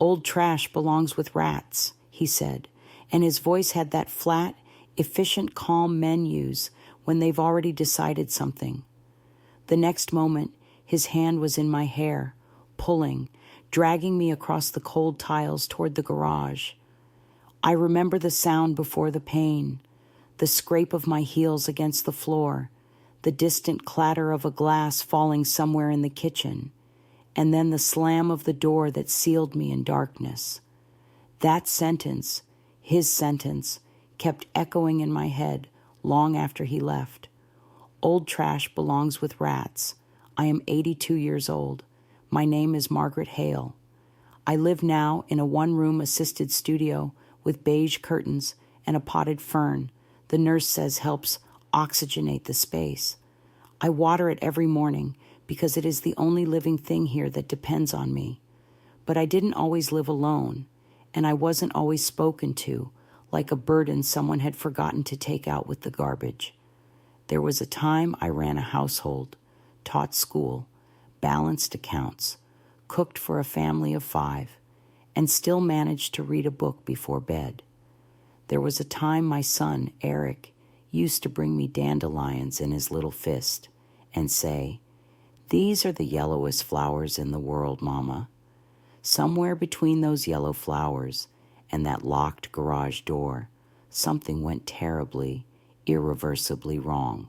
"Old trash belongs with rats," he said, and his voice had that flat, efficient, calm men use when they've already decided something. The next moment, his hand was in my hair, pulling, dragging me across the cold tiles toward the garage. I remember the sound before the pain, the scrape of my heels against the floor, the distant clatter of a glass falling somewhere in the kitchen, and then the slam of the door that sealed me in darkness. That sentence, his sentence, kept echoing in my head long after he left. Old trash belongs with rats. I am 82 years old. My name is Margaret Hale. I live now in a one-room assisted studio with beige curtains and a potted fern the nurse says helps oxygenate the space. I water it every morning because it is the only living thing here that depends on me. But I didn't always live alone, and I wasn't always spoken to, like a burden someone had forgotten to take out with the garbage. There was a time I ran a household, taught school, balanced accounts, cooked for a family of 5, and still managed to read a book before bed. There was a time my son, Eric, used to bring me dandelions in his little fist and say, "These are the yellowest flowers in the world, Mama." Somewhere between those yellow flowers and that locked garage door, something went terribly, irreversibly wrong.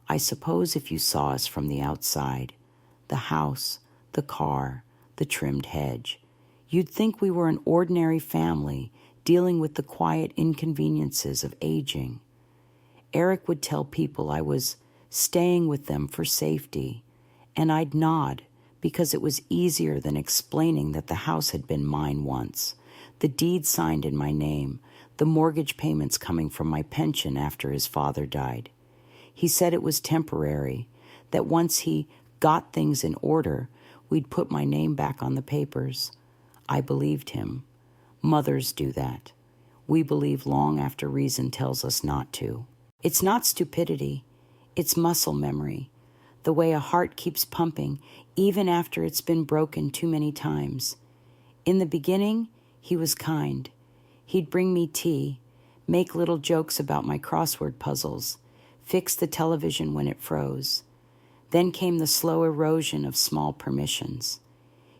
I suppose if you saw us from the outside, the house, the car, the trimmed hedge, you'd think we were an ordinary family dealing with the quiet inconveniences of aging. Eric would tell people I was staying with them for safety, and I'd nod because it was easier than explaining that the house had been mine once, the deed signed in my name, the mortgage payments coming from my pension after his father died. He said it was temporary, that once he got things in order, we'd put my name back on the papers. I believed him. Mothers do that. We believe long after reason tells us not to. It's not stupidity. It's muscle memory, the way a heart keeps pumping even after it's been broken too many times. In the beginning, he was kind. He'd bring me tea, make little jokes about my crossword puzzles, fix the television when it froze. Then came the slow erosion of small permissions.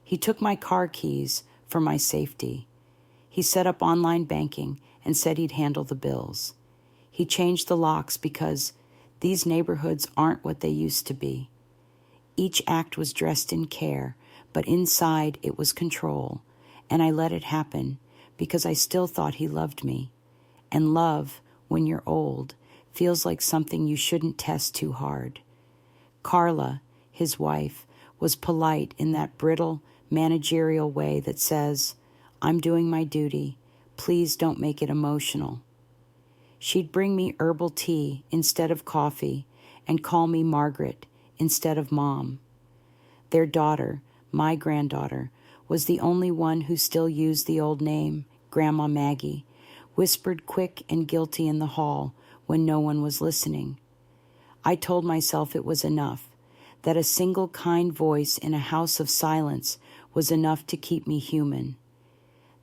He took my car keys for my safety. He set up online banking and said he'd handle the bills. He changed the locks because these neighborhoods aren't what they used to be. Each act was dressed in care, but inside it was control, and I let it happen because I still thought he loved me. And love, when you're old, feels like something you shouldn't test too hard. Carla, his wife, was polite in that brittle, managerial way that says, "I'm doing my duty. Please don't make it emotional." She'd bring me herbal tea instead of coffee and call me Margaret instead of Mom. Their daughter, my granddaughter, was the only one who still used the old name, Grandma Maggie, whispered quick and guilty in the hall when no one was listening. I told myself it was enough, that a single kind voice in a house of silence was enough to keep me human.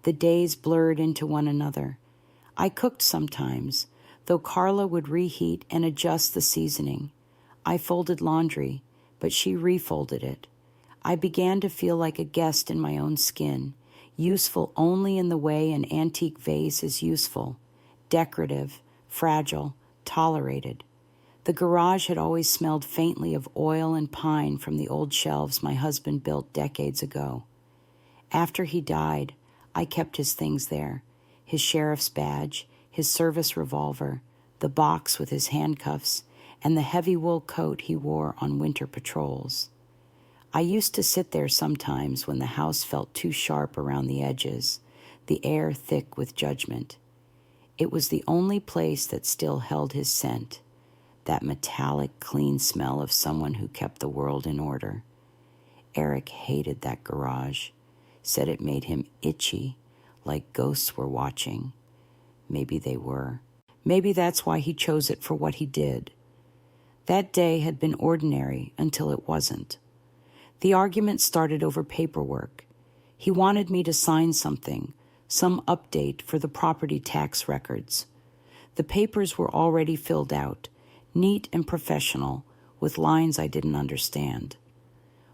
The days blurred into one another. I cooked sometimes, though Carla would reheat and adjust the seasoning. I folded laundry, but she refolded it. I began to feel like a guest in my own skin, useful only in the way an antique vase is useful, decorative, fragile, tolerated. The garage had always smelled faintly of oil and pine from the old shelves my husband built decades ago. After he died, I kept his things there, his sheriff's badge, his service revolver, the box with his handcuffs, and the heavy wool coat he wore on winter patrols. I used to sit there sometimes when the house felt too sharp around the edges, the air thick with judgment. It was the only place that still held his scent, that metallic, clean smell of someone who kept the world in order. Eric hated that garage, said it made him itchy, like ghosts were watching. Maybe they were. Maybe that's why he chose it for what he did. That day had been ordinary until it wasn't. The argument started over paperwork. He wanted me to sign something, some update for the property tax records. The papers were already filled out, neat and professional, with lines I didn't understand.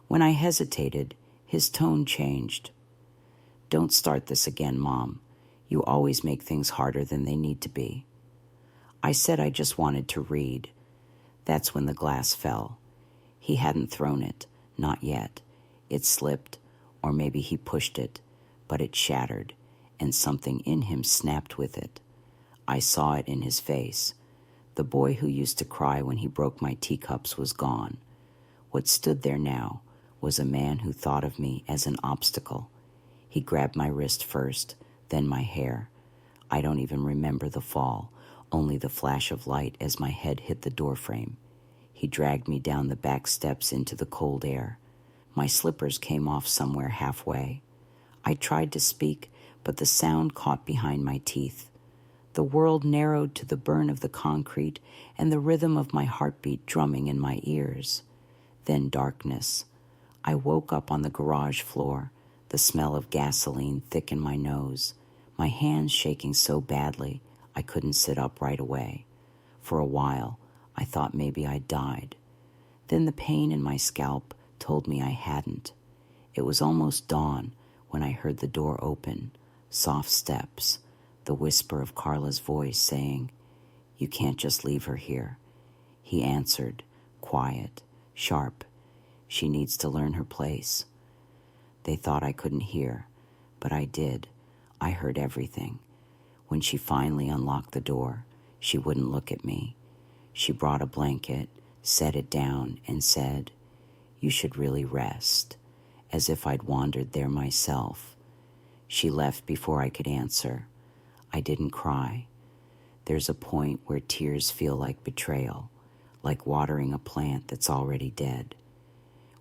When I hesitated, his tone changed. "Don't start this again, Mom. You always make things harder than they need to be." I said I just wanted to read. That's when the glass fell. He hadn't thrown it, not yet. It slipped, or maybe he pushed it, but it shattered, and something in him snapped with it. I saw it in his face. The boy who used to cry when he broke my teacups was gone. What stood there now was a man who thought of me as an obstacle. He grabbed my wrist first, then my hair. I don't even remember the fall, only the flash of light as my head hit the doorframe. He dragged me down the back steps into the cold air. My slippers came off somewhere halfway. I tried to speak, but the sound caught behind my teeth. The world narrowed to the burn of the concrete and the rhythm of my heartbeat drumming in my ears. Then darkness. I woke up on the garage floor, the smell of gasoline thick in my nose, my hands shaking so badly I couldn't sit up right away. For a while, I thought maybe I'd died. Then the pain in my scalp told me I hadn't. It was almost dawn when I heard the door open, soft steps, the whisper of Carla's voice saying, "You can't just leave her here." He answered, quiet, sharp. "She needs to learn her place." They thought I couldn't hear, but I did. I heard everything. When she finally unlocked the door, she wouldn't look at me. She brought a blanket, set it down, and said, "You should really rest," as if I'd wandered there myself. She left before I could answer. I didn't cry. There's a point where tears feel like betrayal, like watering a plant that's already dead.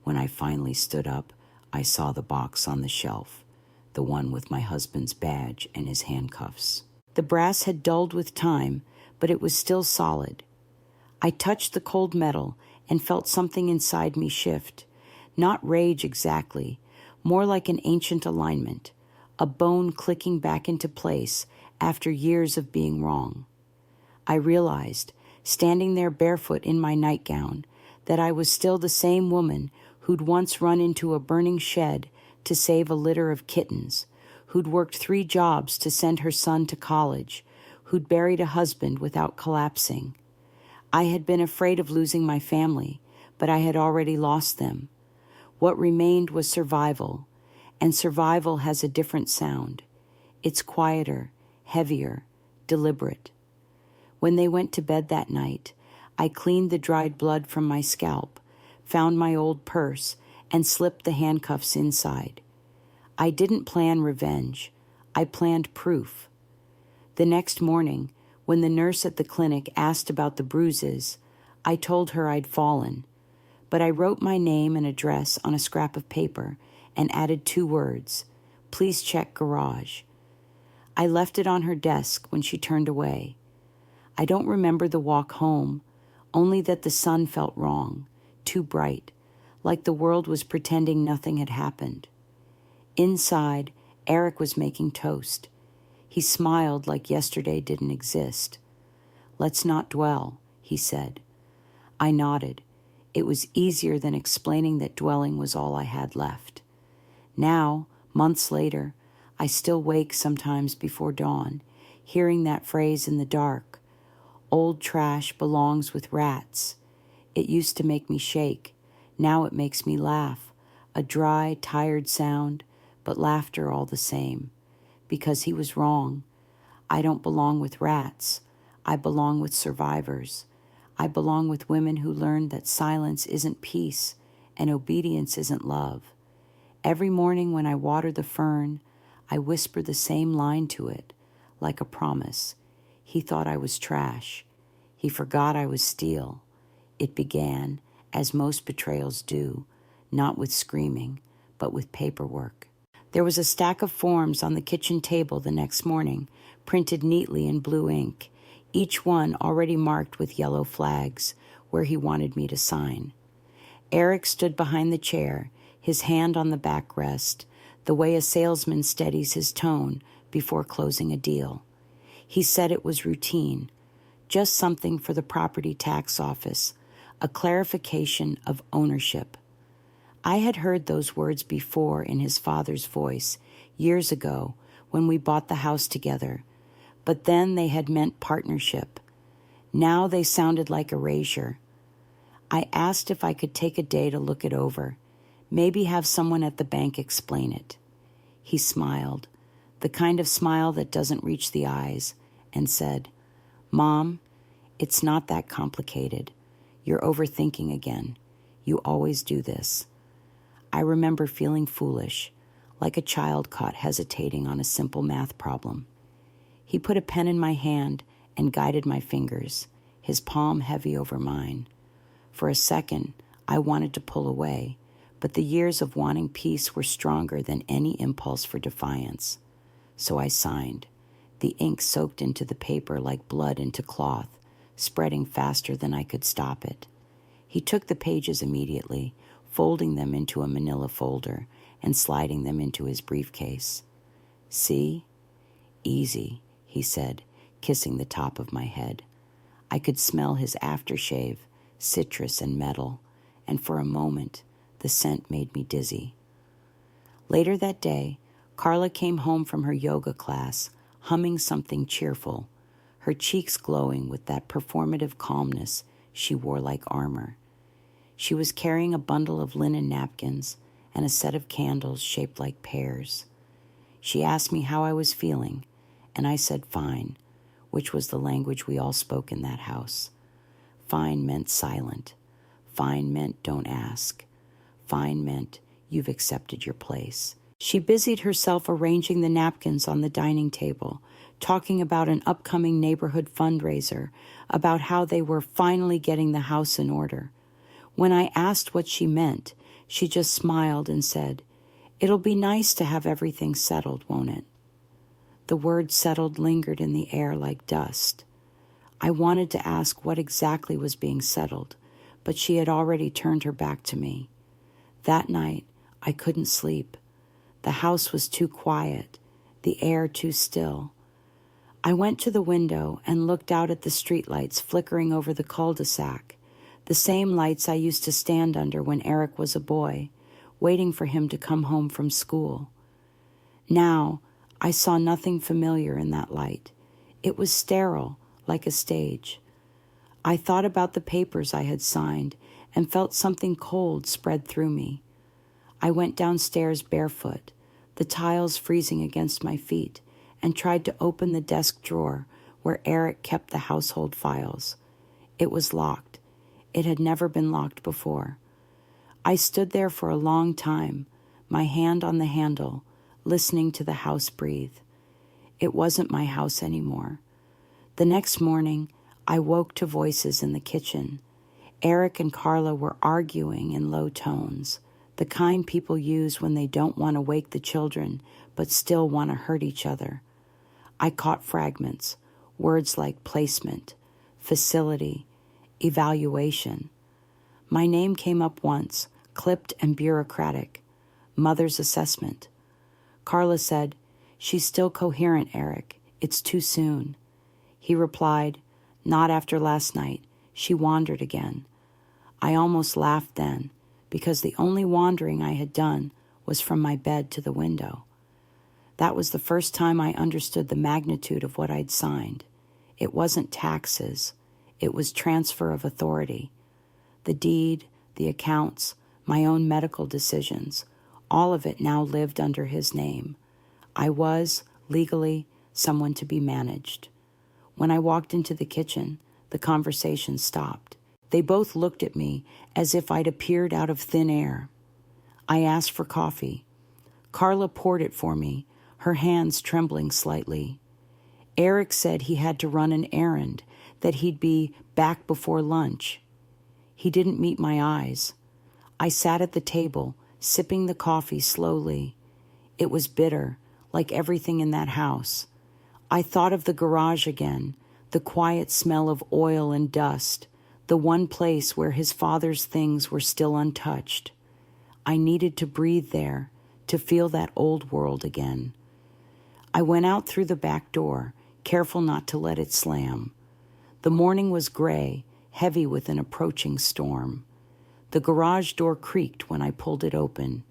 When I finally stood up, I saw the box on the shelf, the one with my husband's badge and his handcuffs. The brass had dulled with time, but it was still solid. I touched the cold metal and felt something inside me shift. Not rage exactly, more like an ancient alignment, a bone clicking back into place after years of being wrong. I realized, standing there barefoot in my nightgown, that I was still the same woman who'd once run into a burning shed to save a litter of kittens, who'd worked 3 jobs to send her son to college, who'd buried a husband without collapsing. I had been afraid of losing my family, but I had already lost them. What remained was survival, and survival has a different sound. It's quieter, heavier, deliberate. When they went to bed that night, I cleaned the dried blood from my scalp, found my old purse, and slipped the handcuffs inside. I didn't plan revenge. I planned proof. The next morning, when the nurse at the clinic asked about the bruises, I told her I'd fallen, but I wrote my name and address on a scrap of paper and added 2 words, "Please check garage." I left it on her desk when she turned away. I don't remember the walk home, only that the sun felt wrong, too bright, like the world was pretending nothing had happened. Inside, Eric was making toast. He smiled like yesterday didn't exist. "Let's not dwell," he said. I nodded. It was easier than explaining that dwelling was all I had left. Now, months later, I still wake sometimes before dawn, hearing that phrase in the dark. Old trash belongs with rats. It used to make me shake. Now it makes me laugh. A dry, tired sound, but laughter all the same. Because he was wrong. I don't belong with rats. I belong with survivors. I belong with women who learned that silence isn't peace and obedience isn't love. Every morning when I water the fern, I whisper the same line to it, like a promise. He thought I was trash. He forgot I was steel. It began, as most betrayals do, not with screaming, but with paperwork. There was a stack of forms on the kitchen table the next morning, printed neatly in blue ink, each one already marked with yellow flags, where he wanted me to sign. Eric stood behind the chair, his hand on the backrest, the way a salesman steadies his tone before closing a deal. He said it was routine, just something for the property tax office, a clarification of ownership. I had heard those words before in his father's voice years ago when we bought the house together, but then they had meant partnership. Now they sounded like erasure. I asked if I could take a day to look it over, maybe have someone at the bank explain it. He smiled, the kind of smile that doesn't reach the eyes, and said, "Mom, it's not that complicated. You're overthinking again. You always do this." I remember feeling foolish, like a child caught hesitating on a simple math problem. He put a pen in my hand and guided my fingers, his palm heavy over mine. For a second, I wanted to pull away, but the years of wanting peace were stronger than any impulse for defiance. So I signed. The ink soaked into the paper like blood into cloth, spreading faster than I could stop it. He took the pages immediately, folding them into a manila folder and sliding them into his briefcase. "See? Easy," he said, kissing the top of my head. I could smell his aftershave, citrus and metal, and for a moment, the scent made me dizzy. Later that day, Carla came home from her yoga class, humming something cheerful, her cheeks glowing with that performative calmness she wore like armor. She was carrying a bundle of linen napkins and a set of candles shaped like pears. She asked me how I was feeling, and I said fine, which was the language we all spoke in that house. Fine meant silent. Fine meant don't ask. Fine meant you've accepted your place. She busied herself arranging the napkins on the dining table, talking about an upcoming neighborhood fundraiser, about how they were finally getting the house in order. When I asked what she meant, she just smiled and said, "It'll be nice to have everything settled, won't it?" The word settled lingered in the air like dust. I wanted to ask what exactly was being settled, but she had already turned her back to me. That night, I couldn't sleep. The house was too quiet, the air too still. I went to the window and looked out at the streetlights flickering over the cul-de-sac, the same lights I used to stand under when Eric was a boy, waiting for him to come home from school. Now, I saw nothing familiar in that light. It was sterile, like a stage. I thought about the papers I had signed and felt something cold spread through me. I went downstairs barefoot, the tiles freezing against my feet, and tried to open the desk drawer where Eric kept the household files. It was locked. It had never been locked before. I stood there for a long time, my hand on the handle, listening to the house breathe. It wasn't my house anymore. The next morning, I woke to voices in the kitchen. Eric and Carla were arguing in low tones, the kind people use when they don't want to wake the children but still want to hurt each other. I caught fragments, words like placement, facility, evaluation. My name came up once, clipped and bureaucratic. Mother's assessment. Carla said, "She's still coherent, Eric. It's too soon." He replied, "Not after last night. She wandered again." I almost laughed then, because the only wandering I had done was from my bed to the window. That was the first time I understood the magnitude of what I'd signed. It wasn't taxes. It was transfer of authority. The deed, the accounts, my own medical decisions, all of it now lived under his name. I was, legally, someone to be managed. When I walked into the kitchen, the conversation stopped. They both looked at me as if I'd appeared out of thin air. I asked for coffee. Carla poured it for me, her hands trembling slightly. Eric said he had to run an errand, that he'd be back before lunch. He didn't meet my eyes. I sat at the table, sipping the coffee slowly. It was bitter, like everything in that house. I thought of the garage again, the quiet smell of oil and dust, the one place where his father's things were still untouched. I needed to breathe there, to feel that old world again. I went out through the back door, careful not to let it slam. The morning was gray, heavy with an approaching storm. The garage door creaked when I pulled it open.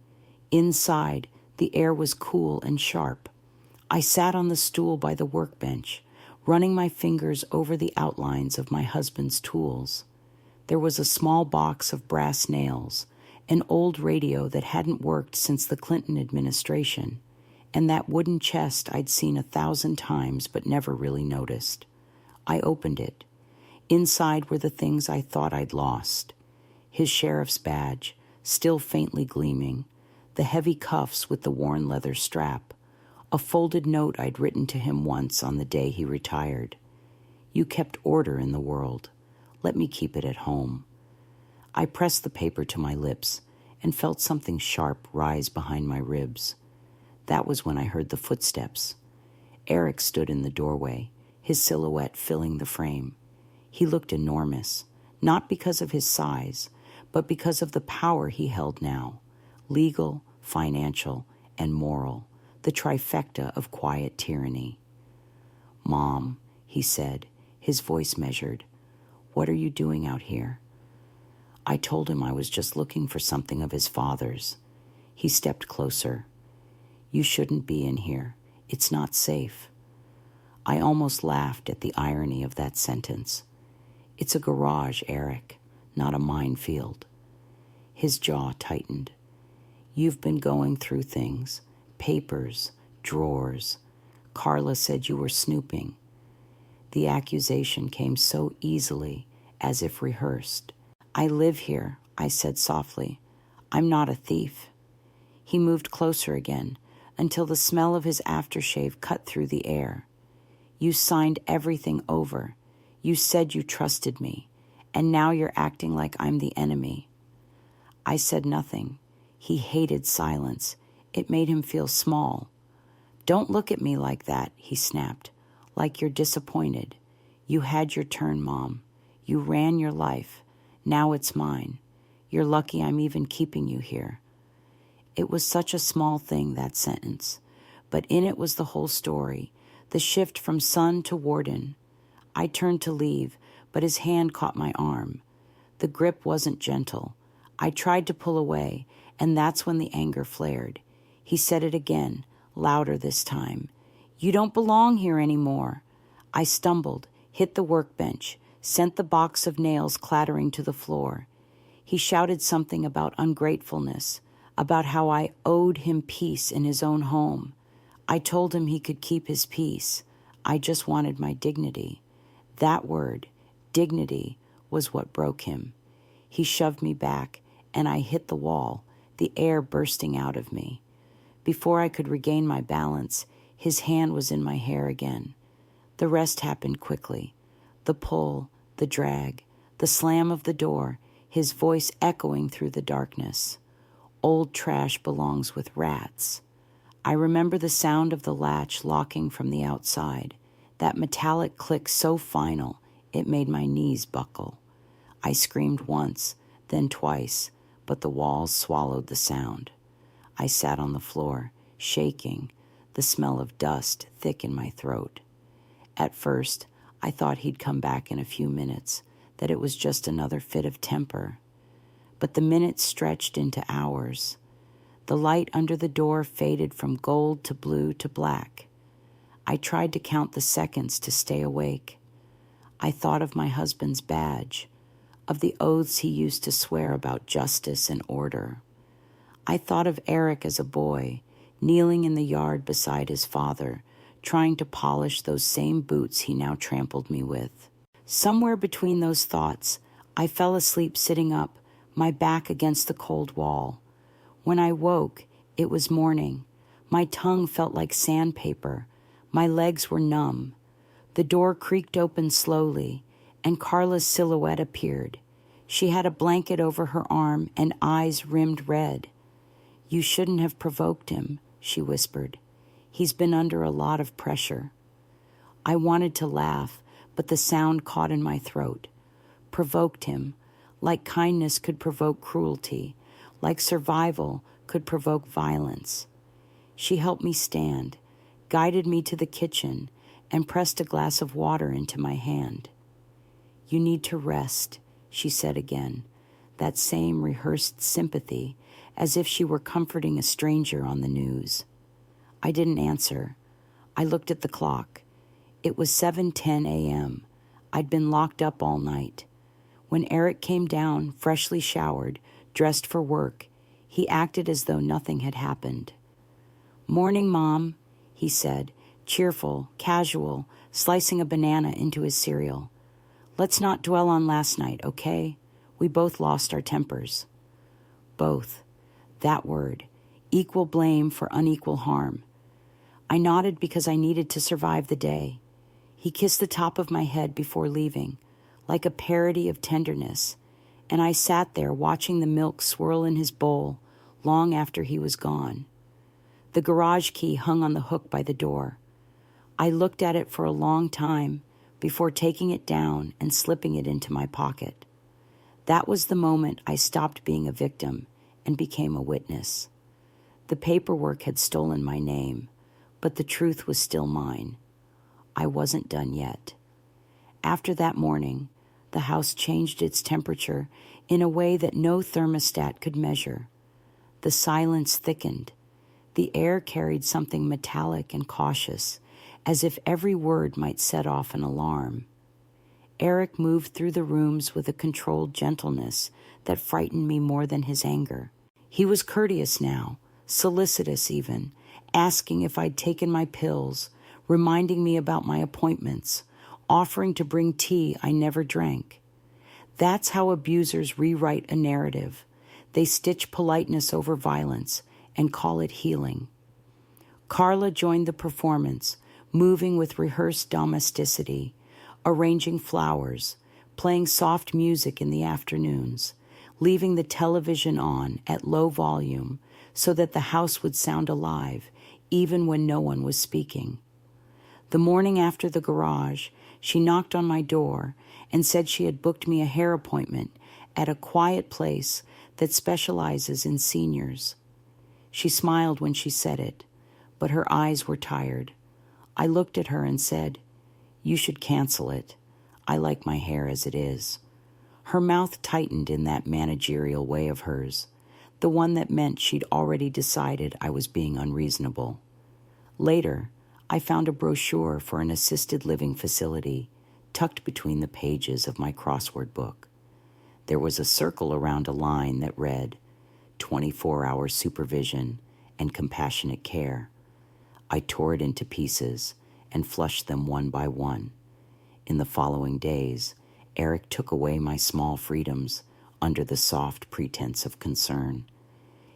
Inside, the air was cool and sharp. I sat on the stool by the workbench, running my fingers over the outlines of my husband's tools. There was a small box of brass nails, an old radio that hadn't worked since the Clinton administration, and that wooden chest I'd seen 1,000 times but never really noticed. I opened it. Inside were the things I thought I'd lost. His sheriff's badge, still faintly gleaming, the heavy cuffs with the worn leather strap, a folded note I'd written to him once on the day he retired. "You kept order in the world. Let me keep it at home." I pressed the paper to my lips and felt something sharp rise behind my ribs. That was when I heard the footsteps. Eric stood in the doorway, his silhouette filling the frame. He looked enormous, not because of his size, but because of the power he held now, legal, financial, and moral, the trifecta of quiet tyranny. "Mom," he said, his voice measured, "what are you doing out here?" I told him I was just looking for something of his father's. He stepped closer. "You shouldn't be in here. It's not safe." I almost laughed at the irony of that sentence. "It's a garage, Eric, not a minefield." His jaw tightened. "You've been going through things, papers, drawers. Carla said you were snooping." The accusation came so easily, as if rehearsed. "I live here," I said softly. "I'm not a thief." He moved closer again, until the smell of his aftershave cut through the air. "You signed everything over. You said you trusted me, and now you're acting like I'm the enemy." I said nothing. He hated silence. It made him feel small. "Don't look at me like that," he snapped, "like you're disappointed. You had your turn, Mom. You ran your life. Now it's mine. You're lucky I'm even keeping you here." It was such a small thing, that sentence, but in it was the whole story, the shift from son to warden. I turned to leave, but his hand caught my arm. The grip wasn't gentle. I tried to pull away, and that's when the anger flared. He said it again, louder this time. "You don't belong here anymore." I stumbled, hit the workbench, sent the box of nails clattering to the floor. He shouted something about ungratefulness, about how I owed him peace in his own home. I told him he could keep his peace. I just wanted my dignity. That word, dignity, was what broke him. He shoved me back, and I hit the wall, the air bursting out of me. Before I could regain my balance, his hand was in my hair again. The rest happened quickly. The pull, the drag, the slam of the door, his voice echoing through the darkness. "Old trash belongs with rats." I remember the sound of the latch locking from the outside, that metallic click so final it made my knees buckle. I screamed once, then twice, but the walls swallowed the sound. I sat on the floor, shaking, the smell of dust thick in my throat. At first, I thought he'd come back in a few minutes, that it was just another fit of temper. But the minutes stretched into hours. The light under the door faded from gold to blue to black. I tried to count the seconds to stay awake. I thought of my husband's badge, of the oaths he used to swear about justice and order. I thought of Eric as a boy, kneeling in the yard beside his father, trying to polish those same boots he now trampled me with. Somewhere between those thoughts, I fell asleep sitting up, my back against the cold wall. When I woke, it was morning. My tongue felt like sandpaper. My legs were numb. The door creaked open slowly, and Carla's silhouette appeared. She had a blanket over her arm and eyes rimmed red. "You shouldn't have provoked him," she whispered. "He's been under a lot of pressure." I wanted to laugh, but the sound caught in my throat. Provoked him, like kindness could provoke cruelty, like survival could provoke violence. She helped me stand, guided me to the kitchen, and pressed a glass of water into my hand. "You need to rest," she said again, that same rehearsed sympathy, as if she were comforting a stranger on the news. I didn't answer. I looked at the clock. It was 7:10 a.m. I'd been locked up all night. When Eric came down, freshly showered, dressed for work, he acted as though nothing had happened. "Morning, Mom," he said, cheerful, casual, slicing a banana into his cereal. "Let's not dwell on last night, okay? We both lost our tempers." Both. That word. Equal blame for unequal harm. I nodded because I needed to survive the day. He kissed the top of my head before leaving, like a parody of tenderness, and I sat there watching the milk swirl in his bowl long after he was gone. The garage key hung on the hook by the door. I looked at it for a long time before taking it down and slipping it into my pocket. That was the moment I stopped being a victim and became a witness. The paperwork had stolen my name, but the truth was still mine. I wasn't done yet. After that morning, the house changed its temperature in a way that no thermostat could measure. The silence thickened. The air carried something metallic and cautious, as if every word might set off an alarm. Eric moved through the rooms with a controlled gentleness that frightened me more than his anger. He was courteous now, solicitous even, asking if I'd taken my pills, reminding me about my appointments, offering to bring tea I never drank. That's how abusers rewrite a narrative. They stitch politeness over violence and call it healing. Carla joined the performance, moving with rehearsed domesticity, arranging flowers, playing soft music in the afternoons, leaving the television on at low volume so that the house would sound alive even when no one was speaking. The morning after the garage, she knocked on my door and said she had booked me a hair appointment at a quiet place that specializes in seniors. She smiled when she said it, but her eyes were tired. I looked at her and said, "You should cancel it. I like my hair as it is." Her mouth tightened in that managerial way of hers, the one that meant she'd already decided I was being unreasonable. Later, I found a brochure for an assisted living facility tucked between the pages of my crossword book. There was a circle around a line that read, 24-hour supervision and compassionate care. I tore it into pieces and flushed them one by one. In the following days, Eric took away my small freedoms under the soft pretense of concern.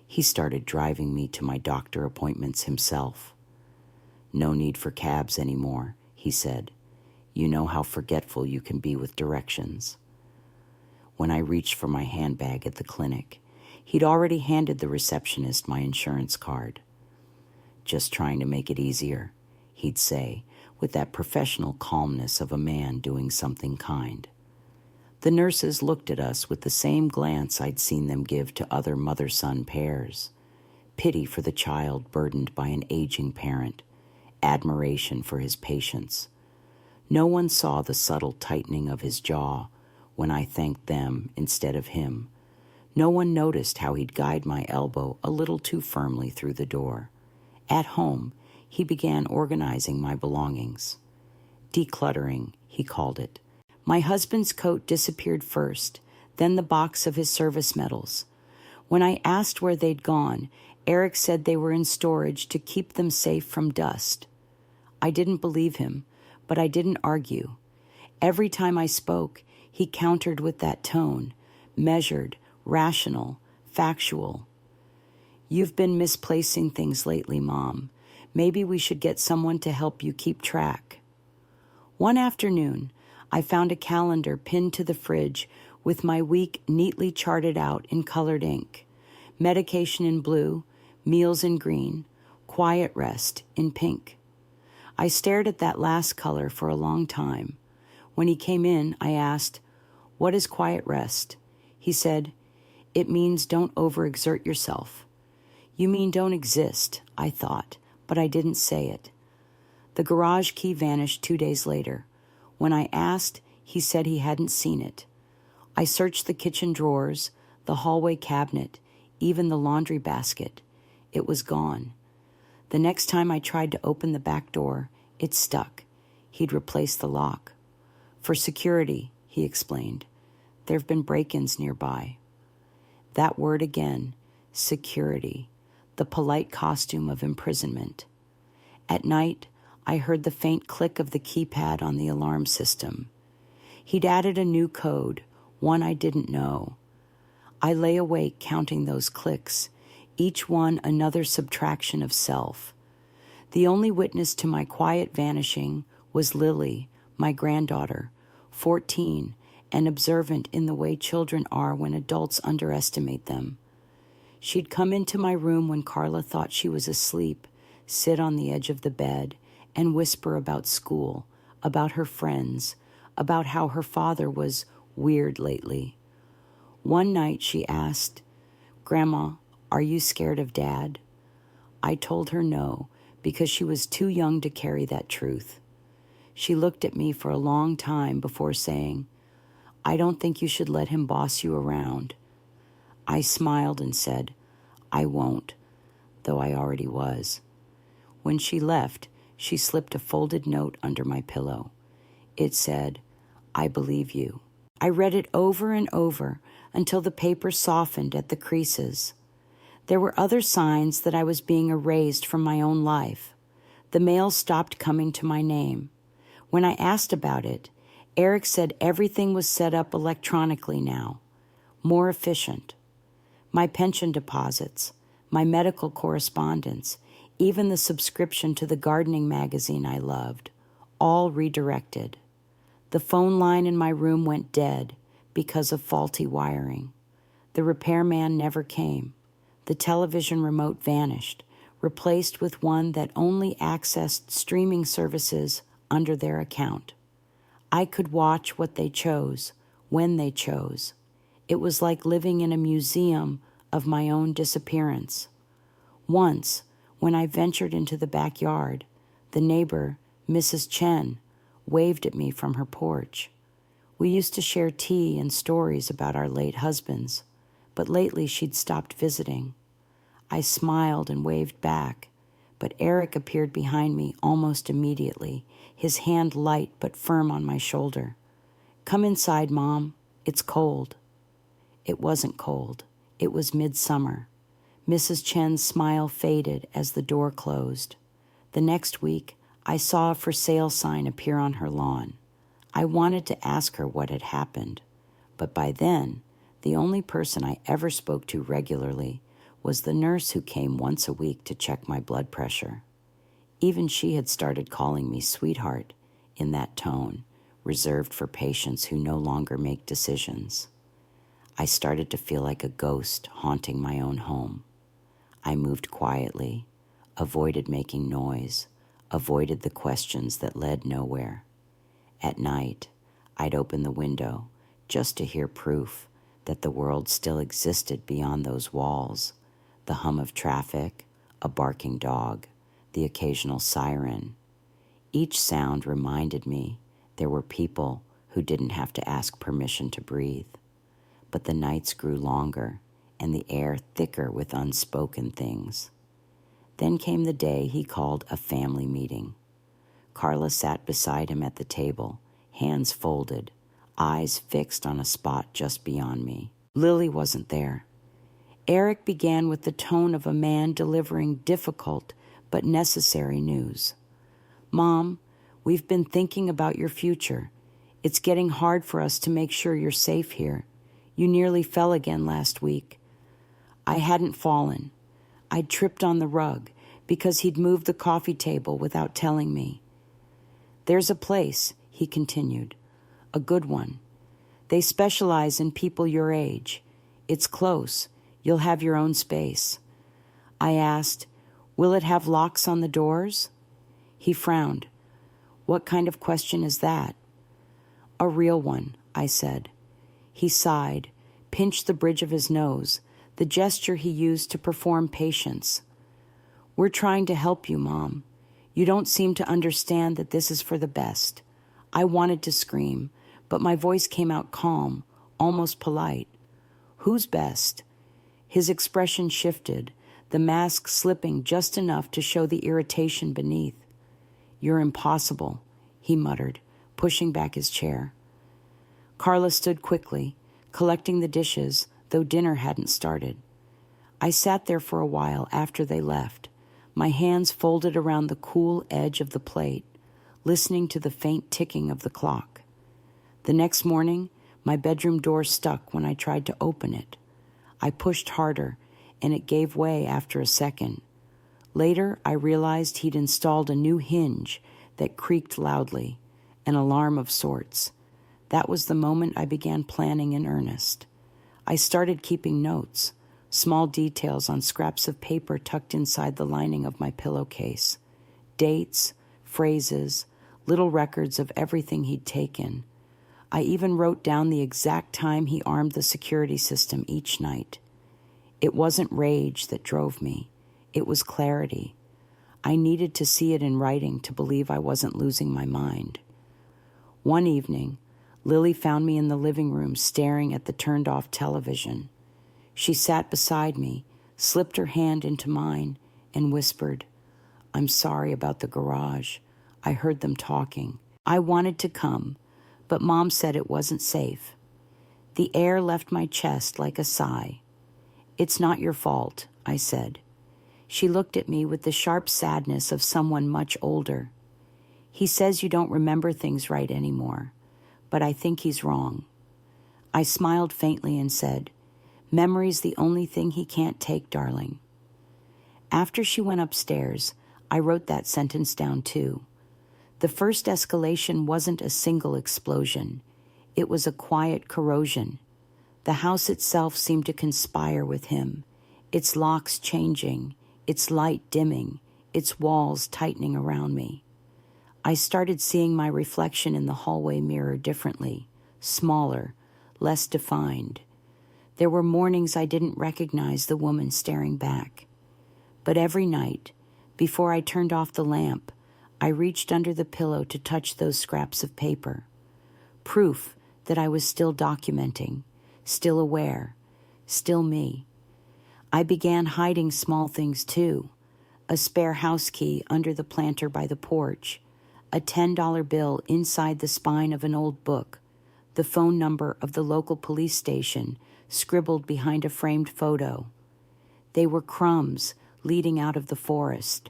He started driving me to my doctor appointments himself. "No need for cabs anymore," he said. "You know how forgetful you can be with directions." When I reached for my handbag at the clinic, he'd already handed the receptionist my insurance card. "Just trying to make it easier," he'd say, with that professional calmness of a man doing something kind. The nurses looked at us with the same glance I'd seen them give to other mother-son pairs. Pity for the child burdened by an aging parent, admiration for his patience. No one saw the subtle tightening of his jaw when I thanked them instead of him. No one noticed how he'd guide my elbow a little too firmly through the door. At home, he began organizing my belongings. Decluttering, he called it. My husband's coat disappeared first, then the box of his service medals. When I asked where they'd gone, Eric said they were in storage to keep them safe from dust. I didn't believe him, but I didn't argue. Every time I spoke, he countered with that tone, measured, rational, factual. "You've been misplacing things lately, Mom. Maybe we should get someone to help you keep track." One afternoon, I found a calendar pinned to the fridge with my week neatly charted out in colored ink. Medication in blue, meals in green, quiet rest in pink. I stared at that last color for a long time. When he came in, I asked, "What is quiet rest?" He said, "It means don't overexert yourself. You mean don't exist, I thought, but I didn't say it. The garage key vanished 2 days later. When I asked, he said he hadn't seen it. I searched the kitchen drawers, the hallway cabinet, even the laundry basket. It was gone. The next time I tried to open the back door, it stuck. He'd replaced the lock. For security, he explained. There have been break-ins nearby. That word again, security, the polite costume of imprisonment. At night, I heard the faint click of the keypad on the alarm system. He'd added a new code, one I didn't know. I lay awake counting those clicks, each one another subtraction of self. The only witness to my quiet vanishing was Lily, my granddaughter, 14, and observant in the way children are when adults underestimate them. She'd come into my room when Carla thought she was asleep, sit on the edge of the bed, and whisper about school, about her friends, about how her father was weird lately. One night she asked, "Grandma, are you scared of Dad?" I told her no, because she was too young to carry that truth. She looked at me for a long time before saying, "I don't think you should let him boss you around." I smiled and said, "I won't," though I already was. When she left, she slipped a folded note under my pillow. It said, "I believe you." I read it over and over until the paper softened at the creases. There were other signs that I was being erased from my own life. The mail stopped coming to my name. When I asked about it, Eric said everything was set up electronically now, more efficient. My pension deposits, my medical correspondence, even the subscription to the gardening magazine I loved, all redirected. The phone line in my room went dead because of faulty wiring. The repairman never came. The television remote vanished, replaced with one that only accessed streaming services under their account. I could watch what they chose, when they chose. It was like living in a museum of my own disappearance. Once, when I ventured into the backyard, the neighbor, Mrs. Chen, waved at me from her porch. We used to share tea and stories about our late husbands, but lately she'd stopped visiting. I smiled and waved back, but Eric appeared behind me almost immediately, his hand light but firm on my shoulder. "Come inside, Mom. It's cold." It wasn't cold. It was midsummer. Mrs. Chen's smile faded as the door closed. The next week, I saw a for sale sign appear on her lawn. I wanted to ask her what had happened, but by then, the only person I ever spoke to regularly was the nurse who came once a week to check my blood pressure. Even she had started calling me sweetheart in that tone, reserved for patients who no longer make decisions. I started to feel like a ghost haunting my own home. I moved quietly, avoided making noise, avoided the questions that led nowhere. At night, I'd open the window just to hear proof that the world still existed beyond those walls, the hum of traffic, a barking dog, the occasional siren. Each sound reminded me there were people who didn't have to ask permission to breathe. But the nights grew longer and the air thicker with unspoken things. Then came the day he called a family meeting. Carla sat beside him at the table, hands folded, eyes fixed on a spot just beyond me. Lily wasn't there. Eric began with the tone of a man delivering difficult but necessary news. "Mom, we've been thinking about your future. It's getting hard for us to make sure you're safe here. You nearly fell again last week." I hadn't fallen. I'd tripped on the rug because he'd moved the coffee table without telling me. "There's a place," he continued, "a good one. They specialize in people your age. It's close. You'll have your own space." I asked, "Will it have locks on the doors?" He frowned. "What kind of question is that?" "A real one," I said. He sighed, pinched the bridge of his nose, the gesture he used to perform patience. "We're trying to help you, Mom. You don't seem to understand that this is for the best." I wanted to scream, but my voice came out calm, almost polite. "Who's best?" His expression shifted, the mask slipping just enough to show the irritation beneath. "You're impossible," he muttered, pushing back his chair. Carla stood quickly, collecting the dishes, though dinner hadn't started. I sat there for a while after they left, my hands folded around the cool edge of the plate, listening to the faint ticking of the clock. The next morning, my bedroom door stuck when I tried to open it. I pushed harder, and it gave way after a second. Later, I realized he'd installed a new hinge that creaked loudly, an alarm of sorts. That was the moment I began planning in earnest. I started keeping notes, small details on scraps of paper tucked inside the lining of my pillowcase. Dates, phrases, little records of everything he'd taken. I even wrote down the exact time he armed the security system each night. It wasn't rage that drove me. It was clarity. I needed to see it in writing to believe I wasn't losing my mind. One evening, Lily found me in the living room staring at the turned-off television. She sat beside me, slipped her hand into mine, and whispered, "I'm sorry about the garage. I heard them talking. I wanted to come, but Mom said it wasn't safe." The air left my chest like a sigh. "It's not your fault," I said. She looked at me with the sharp sadness of someone much older. "He says you don't remember things right anymore, but I think he's wrong." I smiled faintly and said, "Memory's the only thing he can't take, darling." After she went upstairs, I wrote that sentence down too. The first escalation wasn't a single explosion. It was a quiet corrosion. The house itself seemed to conspire with him, its locks changing, its light dimming, its walls tightening around me. I started seeing my reflection in the hallway mirror differently, smaller, less defined. There were mornings I didn't recognize the woman staring back. But every night, before I turned off the lamp, I reached under the pillow to touch those scraps of paper. Proof that I was still documenting, still aware, still me. I began hiding small things too. A spare house key under the planter by the porch, a $10 bill inside the spine of an old book, the phone number of the local police station scribbled behind a framed photo. They were crumbs leading out of the forest.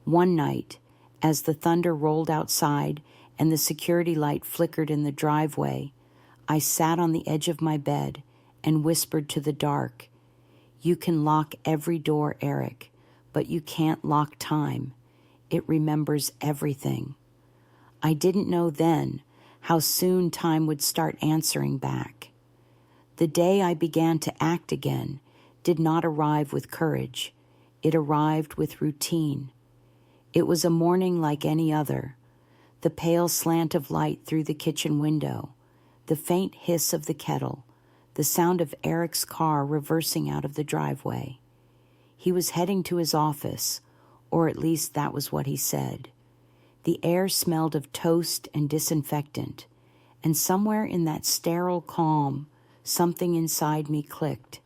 One night, as the thunder rolled outside and the security light flickered in the driveway, I sat on the edge of my bed and whispered to the dark, "You can lock every door, Eric, but you can't lock time. It remembers everything." I didn't know then how soon time would start answering back. The day I began to act again did not arrive with courage. It arrived with routine. It was a morning like any other. The pale slant of light through the kitchen window, the faint hiss of the kettle, the sound of Eric's car reversing out of the driveway. He was heading to his office, or at least that was what he said. The air smelled of toast and disinfectant, and somewhere in that sterile calm, something inside me clicked.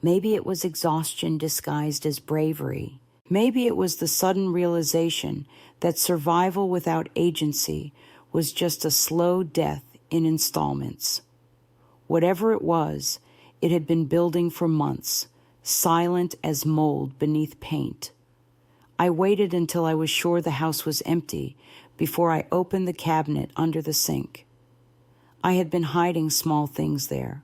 Maybe it was exhaustion disguised as bravery. Maybe it was the sudden realization that survival without agency was just a slow death in installments. Whatever it was, it had been building for months, silent as mold beneath paint. I waited until I was sure the house was empty before I opened the cabinet under the sink. I had been hiding small things there,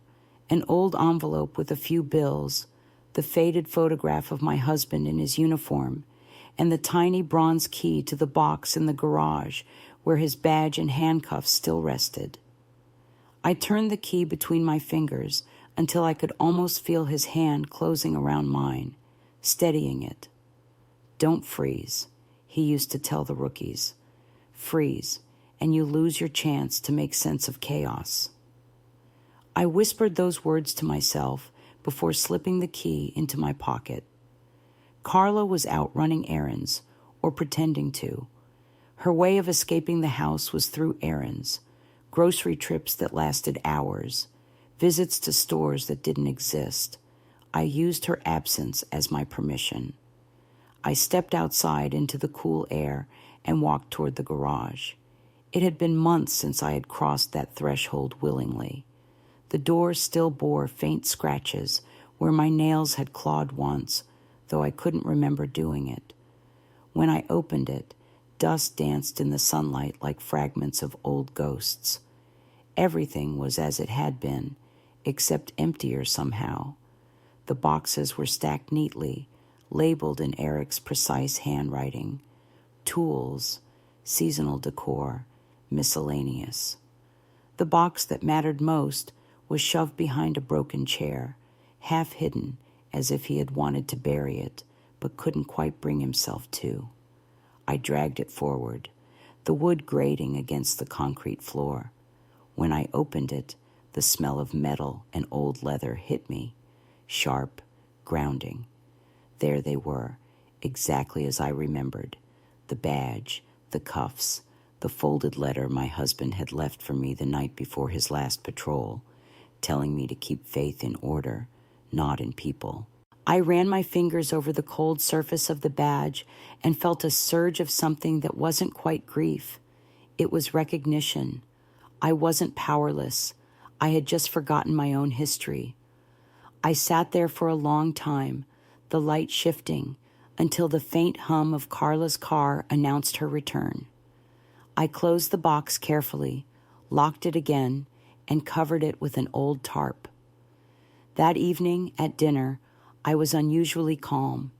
an old envelope with a few bills, the faded photograph of my husband in his uniform, and the tiny bronze key to the box in the garage where his badge and handcuffs still rested. I turned the key between my fingers until I could almost feel his hand closing around mine, steadying it. "Don't freeze," he used to tell the rookies. "Freeze, and you lose your chance to make sense of chaos." I whispered those words to myself before slipping the key into my pocket. Carla was out running errands, or pretending to. Her way of escaping the house was through errands, grocery trips that lasted hours, visits to stores that didn't exist. I used her absence as my permission. I stepped outside into the cool air and walked toward the garage. It had been months since I had crossed that threshold willingly. The door still bore faint scratches where my nails had clawed once, though I couldn't remember doing it. When I opened it, dust danced in the sunlight like fragments of old ghosts. Everything was as it had been, except emptier somehow. The boxes were stacked neatly, labeled in Eric's precise handwriting. Tools, seasonal decor, miscellaneous. The box that mattered most was shoved behind a broken chair, half hidden as if he had wanted to bury it, but couldn't quite bring himself to. I dragged it forward, the wood grating against the concrete floor. When I opened it, the smell of metal and old leather hit me, sharp, grounding. There they were, exactly as I remembered. The badge, the cuffs, the folded letter my husband had left for me the night before his last patrol, telling me to keep faith in order, not in people. I ran my fingers over the cold surface of the badge and felt a surge of something that wasn't quite grief. It was recognition. I wasn't powerless. I had just forgotten my own history. I sat there for a long time, the light shifting, until the faint hum of Carla's car announced her return. I closed the box carefully, locked it again, and covered it with an old tarp. That evening at dinner, I was unusually calm.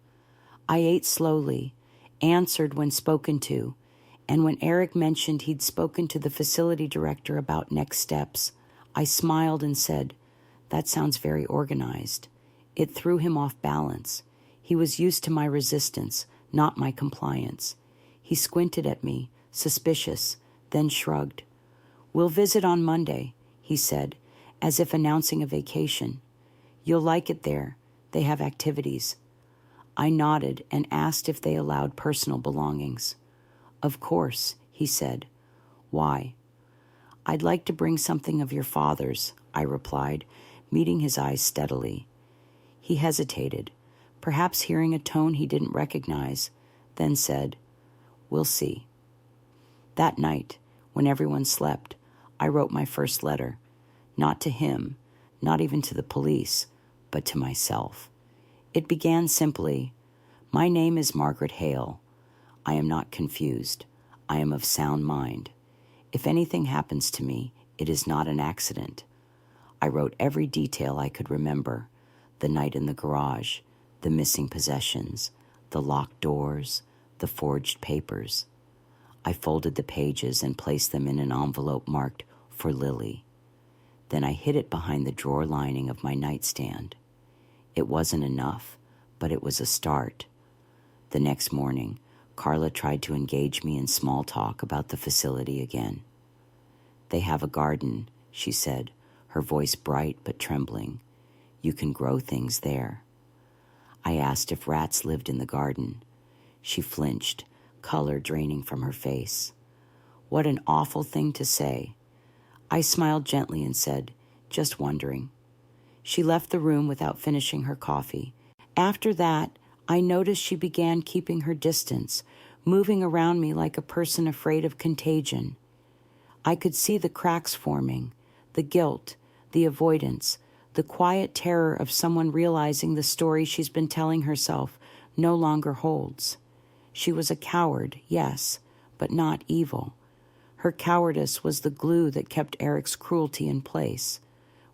I ate slowly, answered when spoken to, and when Eric mentioned he'd spoken to the facility director about next steps, I smiled and said, "That sounds very organized." It threw him off balance. He was used to my resistance, not my compliance. He squinted at me, suspicious, then shrugged. "We'll visit on Monday," he said, as if announcing a vacation. "You'll like it there. They have activities." I nodded and asked if they allowed personal belongings. "Of course," he said. "Why?" "I'd like to bring something of your father's," I replied, meeting his eyes steadily. He hesitated, perhaps hearing a tone he didn't recognize, then said, "We'll see." That night, when everyone slept, I wrote my first letter, not to him, not even to the police, but to myself. It began simply, "My name is Margaret Hale. I am not confused. I am of sound mind. If anything happens to me, it is not an accident." I wrote every detail I could remember, the night in the garage, the missing possessions, the locked doors, the forged papers. I folded the pages and placed them in an envelope marked "For Lily." Then I hid it behind the drawer lining of my nightstand. It wasn't enough, but it was a start. The next morning, Carla tried to engage me in small talk about the facility again. "They have a garden," she said, her voice bright but trembling. "You can grow things there." I asked if rats lived in the garden. She flinched, color draining from her face. What an awful thing to say. I smiled gently and said, "Just wondering." She left the room without finishing her coffee. After that, I noticed she began keeping her distance, moving around me like a person afraid of contagion. I could see the cracks forming, the guilt, the avoidance, the quiet terror of someone realizing the story she's been telling herself no longer holds. She was a coward, yes, but not evil. Her cowardice was the glue that kept Eric's cruelty in place.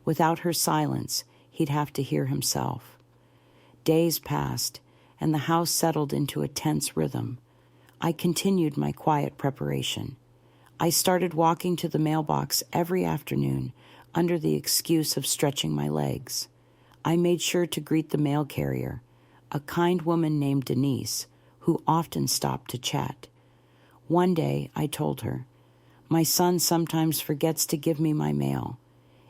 Without her silence, he'd have to hear himself. Days passed, and the house settled into a tense rhythm. I continued my quiet preparation. I started walking to the mailbox every afternoon under the excuse of stretching my legs. I made sure to greet the mail carrier, a kind woman named Denise, who often stopped to chat. One day, I told her, "My son sometimes forgets to give me my mail.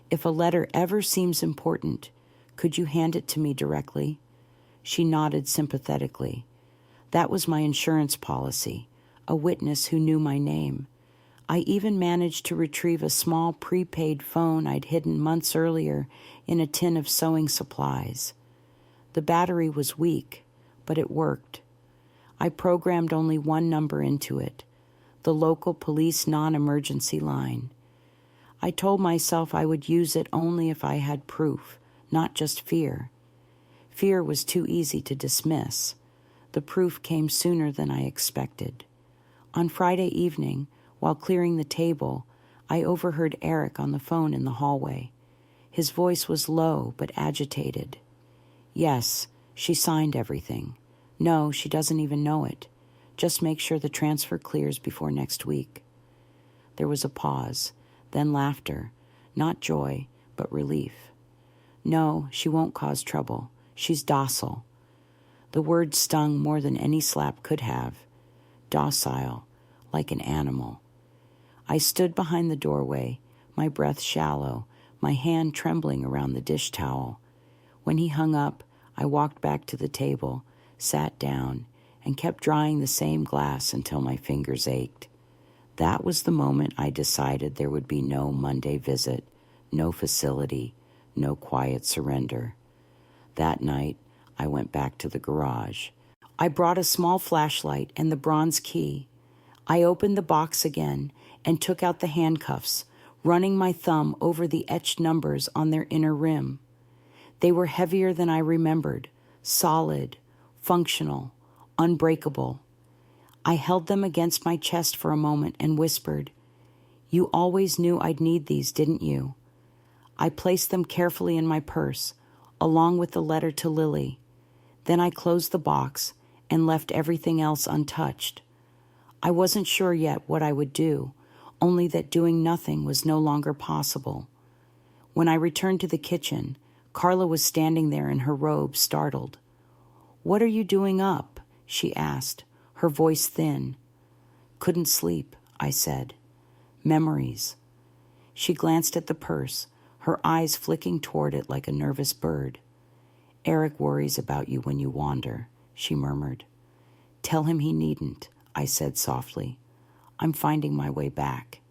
If a letter ever seems important, Could you hand it to me directly? She nodded sympathetically. That was my insurance policy, a witness who knew my name. I even managed to retrieve a small prepaid phone I'd hidden months earlier in a tin of sewing supplies. The battery was weak, but it worked. I programmed only one number into it, the local police non-emergency line. I told myself I would use it only if I had proof, not just fear. Fear was too easy to dismiss. The proof came sooner than I expected. On Friday evening, while clearing the table, I overheard Eric on the phone in the hallway. His voice was low but agitated. Yes, she signed everything. No, she doesn't even know it. Just make sure the transfer clears before next week. There was a pause, then laughter, not joy, but relief. No, she won't cause trouble. She's docile. The word stung more than any slap could have. Docile, like an animal. I stood behind the doorway, my breath shallow, my hand trembling around the dish towel. When he hung up, I walked back to the table, sat down, and kept drying the same glass until my fingers ached. That was the moment I decided there would be no Monday visit, no facility, no quiet surrender. That night, I went back to the garage. I brought a small flashlight and the bronze key. I opened the box again and took out the handcuffs, running my thumb over the etched numbers on their inner rim. They were heavier than I remembered, solid, functional, unbreakable. I held them against my chest for a moment and whispered, "You always knew I'd need these, didn't you?" I placed them carefully in my purse, along with the letter to Lily. Then I closed the box and left everything else untouched. I wasn't sure yet what I would do, only that doing nothing was no longer possible. When I returned to the kitchen, Carla was standing there in her robe, startled. "What are you doing up?" she asked, her voice thin. "Couldn't sleep," I said. "Memories." She glanced at the purse, her eyes flicking toward it like a nervous bird. "Eric worries about you when you wander," she murmured. "Tell him he needn't," I said softly. "I'm finding my way back."